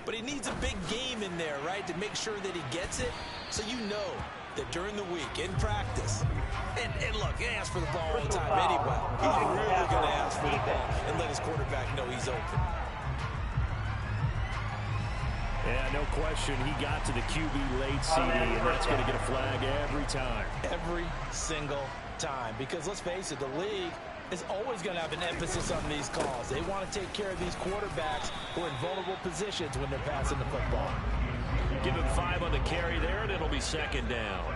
But he needs a big game in there, right, to make sure that he gets it. So you know that during the week, in practice, and look, he asks for the ball all the time anyway. He's really going to ask for the ball and let his quarterback know he's open. Yeah, no question, he got to the QB late, CD, and that's going to get a flag every time. Every single time. Because let's face it, the league is always going to have an emphasis on these calls. They want to take care of these quarterbacks who are in vulnerable positions when they're passing the football. Give him 5 on the carry there, and it'll be second down.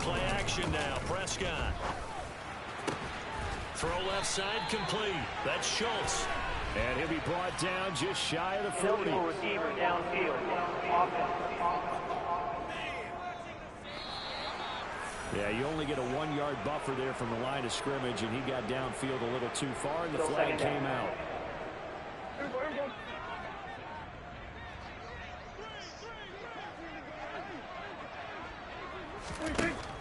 Play action now, Prescott. Throw left side complete. That's Schultz. And he'll be brought down just shy of the 40. Yeah, you only get a 1-yard buffer there from the line of scrimmage, and he got downfield a little too far, and the flag came out.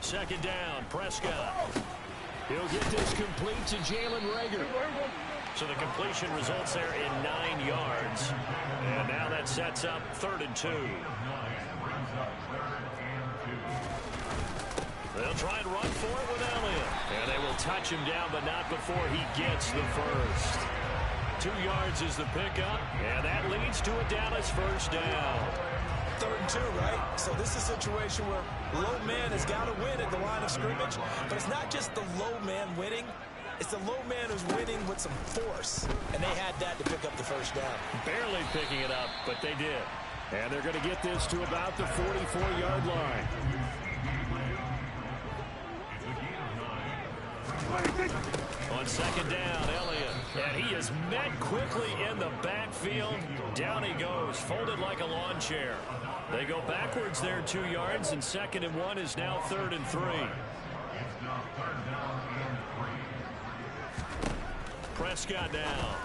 Second down, Prescott. He'll get this complete to Jalen Reagor. So the completion results there in 9 yards. And now that sets up 3rd and 2. They'll try and run for it with Elliott. And they will touch him down, but not before he gets the first. 2 yards is the pickup, and that leads to a Dallas first down. 3rd and 2, right? So this is a situation where low man has got to win at the line of scrimmage, but it's not just the low man winning. It's the low man who's winning with some force, and they had that to pick up the first down. Barely picking it up, but they did. And they're going to get this to about the 44-yard line. On second down, Elliott. And he is met quickly in the backfield. Down he goes, folded like a lawn chair. They go backwards there 2 yards, and 2nd and 1 is now 3rd and 3. Prescott down.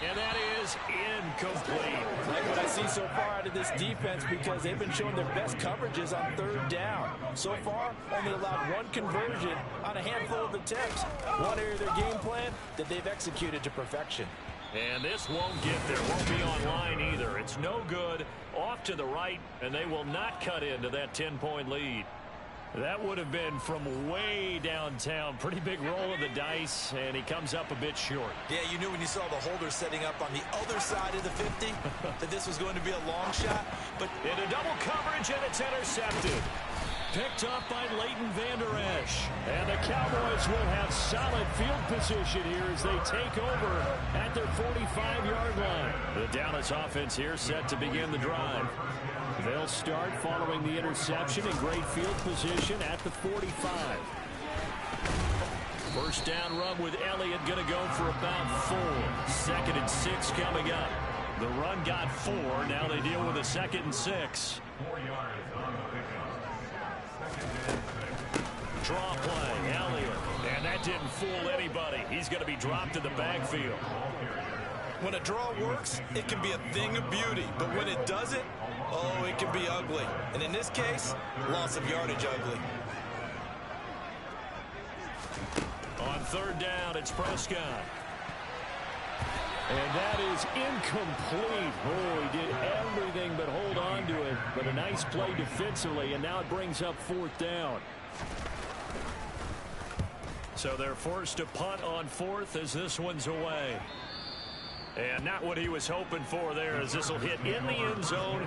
And that is incomplete. Like what I see so far out of this defense, because they've been showing their best coverages on 3rd down. So far, only allowed 1 conversion on a handful of attempts. One area of their game plan that they've executed to perfection. And this won't get there. Won't be online either. It's no good. Off to the right, and they will not cut into that 10-point lead. That would have been from way downtown. Pretty big roll of the dice, and he comes up a bit short. Yeah, you knew when you saw the holder setting up on the other side of the 50 that this was going to be a long shot. But into double coverage, and it's intercepted. Picked up by Leighton Vander Esch. And the Cowboys will have solid field position here as they take over at their 45-yard line. The Dallas offense here set to begin the drive. They'll start following the interception in great field position at the 45. First down run with Elliott, going to go for about 4. 2nd and 6 coming up. The run got 4. Now they deal with a 2nd and 6. Draw play, Elliott. And that didn't fool anybody. He's going to be dropped in the backfield. When a draw works, it can be a thing of beauty. But when it doesn't, oh, it can be ugly. And in this case, loss of yardage ugly. On 3rd down, it's Prescott. And that is incomplete. Oh, he did everything but hold on to it. But a nice play defensively, and now it brings up 4th down. So they're forced to punt on 4th as this one's away. And not what he was hoping for there, as this will hit in the end zone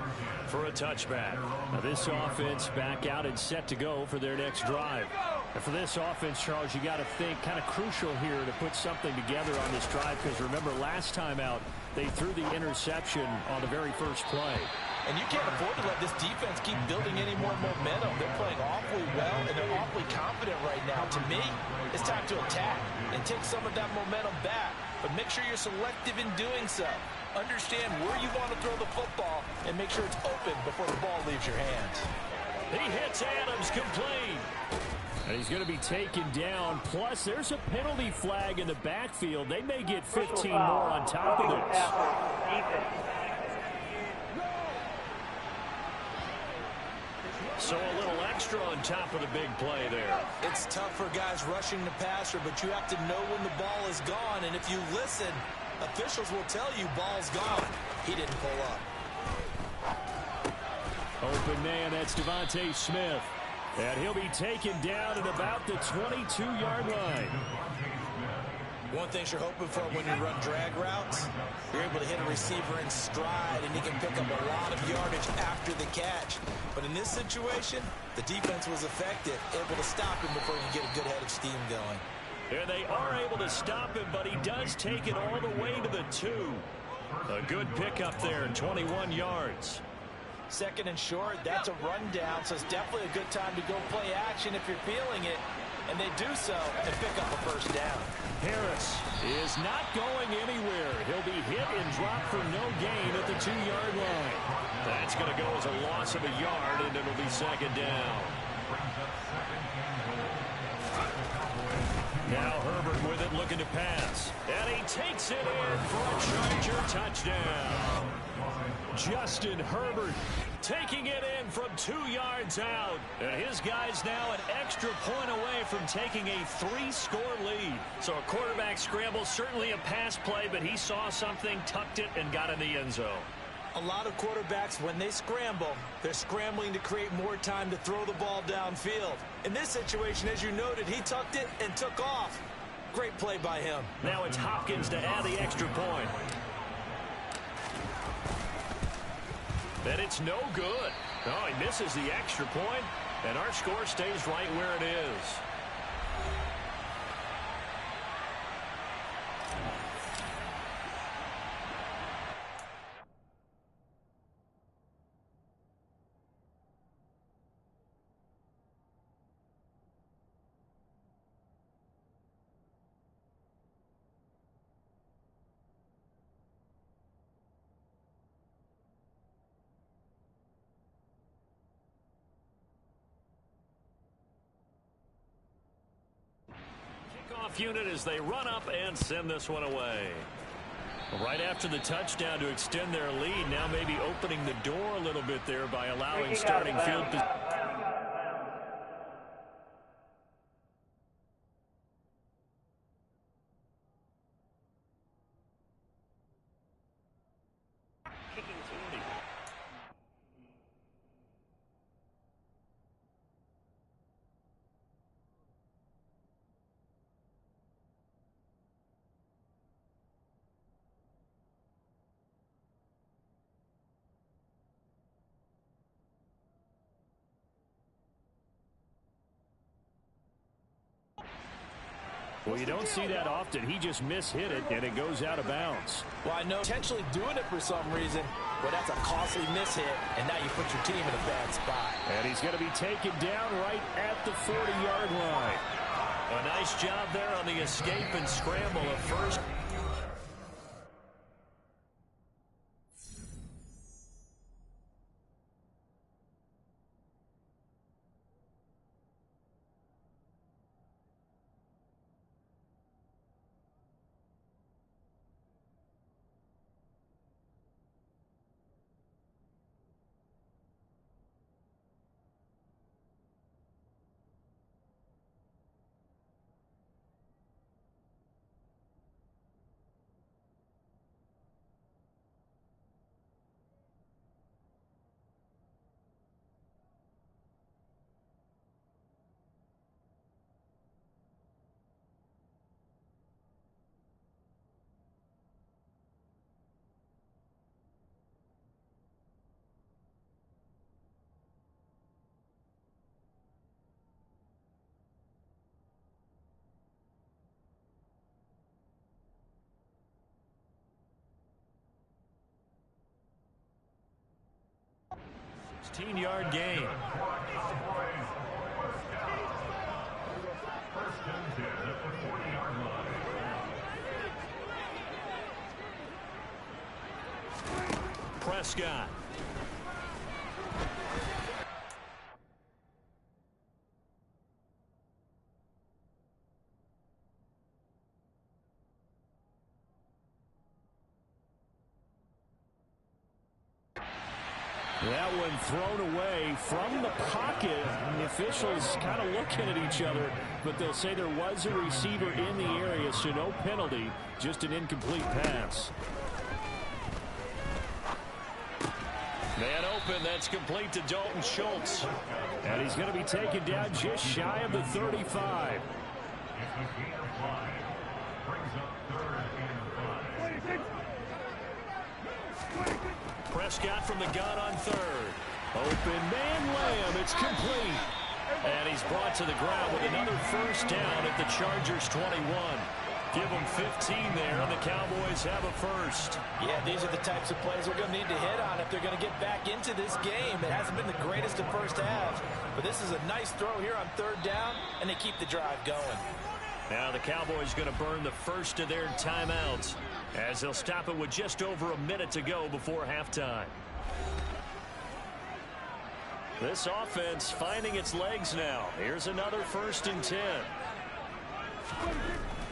for a touchback. Now this offense back out and set to go for their next drive. And for this offense, Charles, you got to think kind of crucial here to put something together on this drive, because remember last time out they threw the interception on the very first play. And you can't afford to let this defense keep building any more momentum. They're playing awfully well, and they're awfully confident right now. To me, it's time to attack and take some of that momentum back. But make sure you're selective in doing so. Understand where you want to throw the football and make sure it's open before the ball leaves your hands. He hits Adams complete. And he's going to be taken down. Plus, there's a penalty flag in the backfield. They may get 15 more on top of this. So a little extra on top of the big play there. It's tough for guys rushing the passer, but you have to know when the ball is gone. And if you listen, officials will tell you ball's gone. He didn't pull up. Open man, that's Devontae Smith. And he'll be taken down at about the 22-yard line. One thing you're hoping for when you run drag routes, you're able to hit a receiver in stride, and he can pick up a lot of yardage after the catch. But in this situation, the defense was effective, able to stop him before he could get a good head of steam going. And they are able to stop him, but he does take it all the way to the 2. A good pickup there, 21 yards. Second and short, that's a rundown, so it's definitely a good time to go play action if you're feeling it. And they do so and pick up a first down. Harris is not going anywhere. He'll be hit and dropped for no gain at the 2-yard line. That's going to go as a loss of a yard, and it'll be second down. Now Herbert with it, looking to pass. And he takes it in for a Charger touchdown. Justin Herbert taking it in from 2 yards out. And his guy's now an extra point away from taking a 3-score lead. So a quarterback scramble, certainly a pass play, but he saw something, tucked it, and got in the end zone. A lot of quarterbacks, when they scramble, they're scrambling to create more time to throw the ball downfield. In this situation, as you noted, he tucked it and took off. Great play by him. Now it's Hopkins to add the extra point. And it's no good. Oh, he misses the extra point, and our score stays right where it is. Unit as they run up and send this one away. Right after the touchdown to extend their lead, now maybe opening the door a little bit there by allowing starting field position. Well, you don't see that often. He just mishit it, and it goes out of bounds. Well, I know intentionally doing it for some reason, but that's a costly mishit, and now you put your team in a bad spot. And he's going to be taken down right at the 40-yard line. A nice job there on the escape and scramble of first. 16-yard gain. Prescott. That one thrown away from the pocket. And the officials kind of looking at each other, but they'll say there was a receiver in the area, so no penalty, just an incomplete pass. Man open, that's complete to Dalton Schultz. And he's going to be taken down just shy of the 35. Prescott from the gun on third. Open man Lamb, it's complete. And he's brought to the ground with another first down at the Chargers 21. Give them 15 there, and the Cowboys have a first. Yeah, these are the types of plays they're going to need to hit on if they're going to get back into this game. It hasn't been the greatest of first halves, but this is a nice throw here on third down, and they keep the drive going. Now the Cowboys going to burn the first of their timeouts as they'll stop it with just over a minute to go before halftime. This offense finding its legs now. Here's another 1st and 10.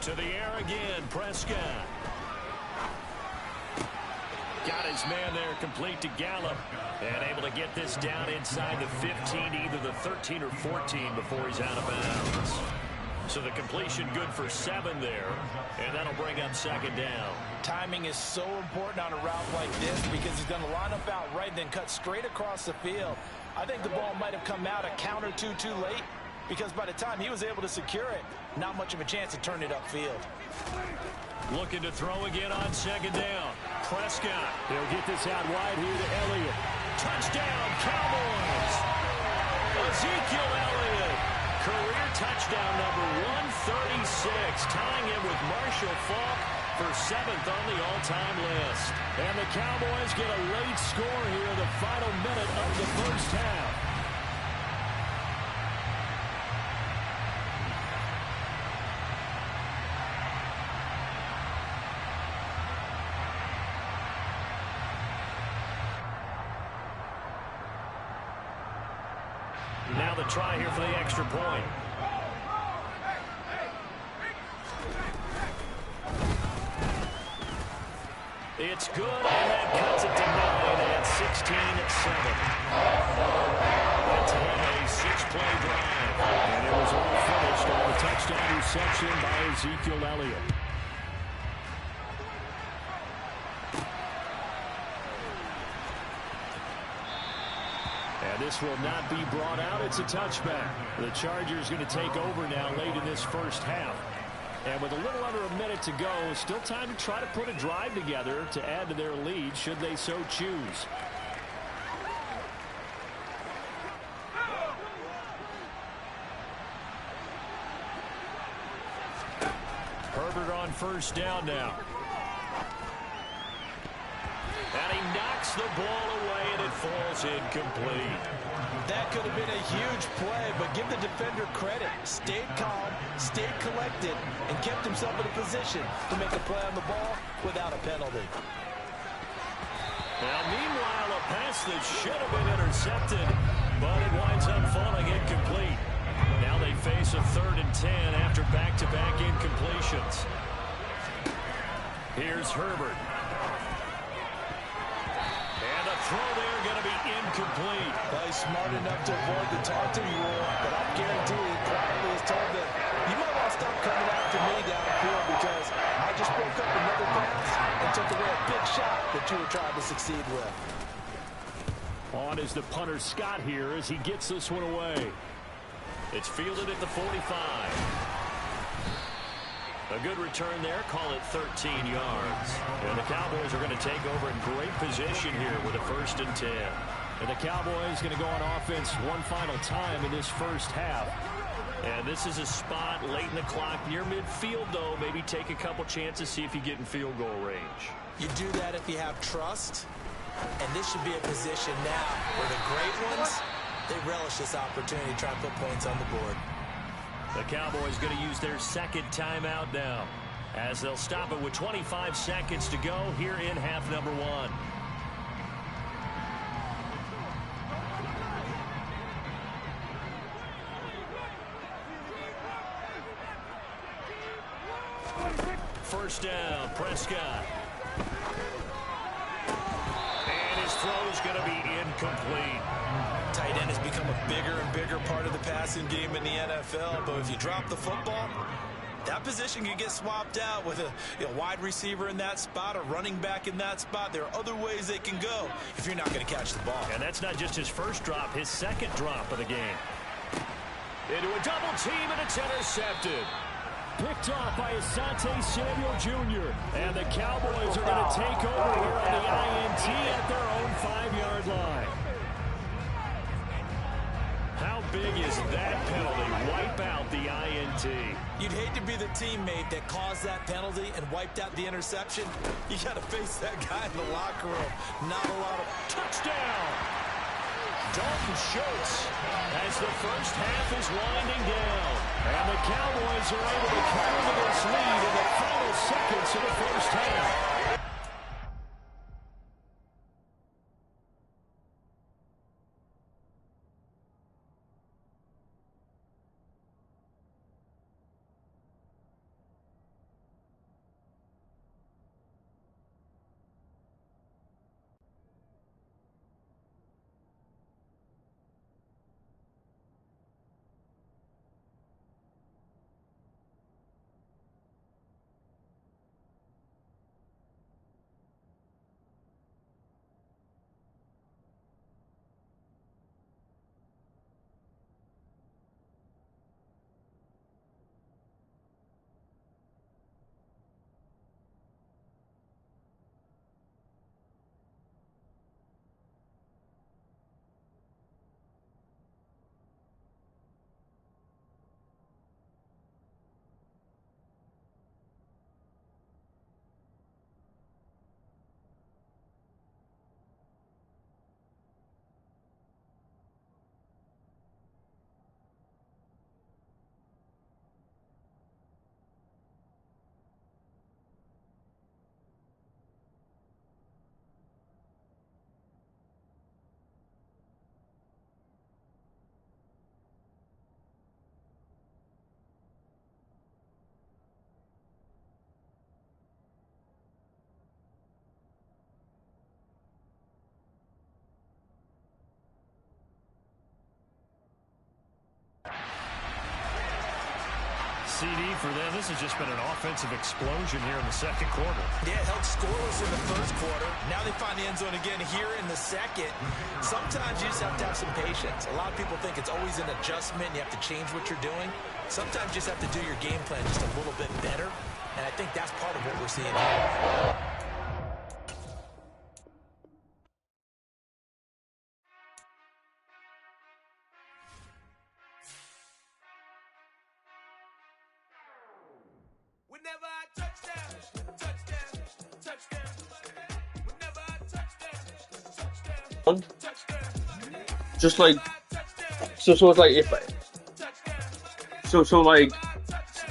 To the air again, Prescott. Got his man there, complete to Gallup. And able to get this down inside the 15, either the 13 or 14 before he's out of bounds. So the completion good for 7 there. And that'll bring up 2nd down. Timing is so important on a route like this because he's going to line up out right, then cut straight across the field. I think the ball might have come out a count or two too late, because by the time he was able to secure it, not much of a chance to turn it upfield. Looking to throw again on 2nd down. Prescott. They'll get this out wide here to Elliott. Touchdown, Cowboys! Ezekiel Elliott. Career touchdown number 136, tying him with Marshall Faulk for 7th on the all-time list. And the Cowboys get a late score here in the final minute of the first half. Now the try here for the extra point. It's good, and that cuts it to 9 at 16-7. That's a 6-play drive. And it was all finished on the touchdown reception by Ezekiel Elliott. And this will not be brought out. It's a touchback. The Chargers going to take over now late in this first half. And with a little under a minute to go, still time to try to put a drive together to add to their lead should they so choose. Herbert on first down now. And he knocks the ball away, and it falls incomplete. That could have been a huge play, but give the defender credit. Stayed calm, stayed collected, and kept himself in a position to make a play on the ball without a penalty. Now, meanwhile, a pass that should have been intercepted, but it winds up falling incomplete. Now they face a 3rd and 10 after back-to-back incompletions. Here's Herbert. And the throw there going to be incomplete. Well, he's smart enough to avoid the taunting rule, but I guarantee he quietly has told them, you might want to stop coming after me downfield because I just broke up another pass and took away a big shot that you were trying to succeed with. On is the punter Scott here as he gets this one away. It's fielded at the 45. A good return there, call it 13 yards. And the Cowboys are going to take over in great position here with a 1st and 10. And the Cowboys going to go on offense one final time in this first half. And this is a spot late in the clock near midfield, though. Maybe take a couple chances, see if you get in field goal range. You do that if you have trust, And this should be a position now where the great ones, they relish this opportunity to try and put points on the board. The Cowboys going to use their second timeout now, as they'll stop it with 25 seconds to go here in half number one. First down, Prescott. And his throw's going to be incomplete. Tight end has become a bigger and bigger part of the passing game in the NFL, but if you drop the football, that position can get swapped out with a wide receiver in that spot, a running back in that spot. There are other ways they can go if you're not going to catch the ball. And that's not just his first drop, his second drop of the game. Into a double team, and it's intercepted. Picked off by Asante Samuel Jr. And the Cowboys are going to take over here on the INT at their own 5-yard line. How big is that penalty? Wipe out the INT. You'd hate to be the teammate that caused that penalty and wiped out the interception. You got to face that guy in the locker room. Not a lot of... Touchdown! Dalton Schultz as the first half is winding down. And the Cowboys are able to carry this lead in the final seconds of the first half. CD for them. This has just been an offensive explosion here in the second quarter. Yeah, held scoreless in the first quarter. Now they find the end zone again here in the second. Sometimes you just have to have some patience. A lot of people think it's always an adjustment. You have to change what you're doing. Sometimes you just have to do your game plan just a little bit better. And I think that's part of what we're seeing here. Just like so it's like if so like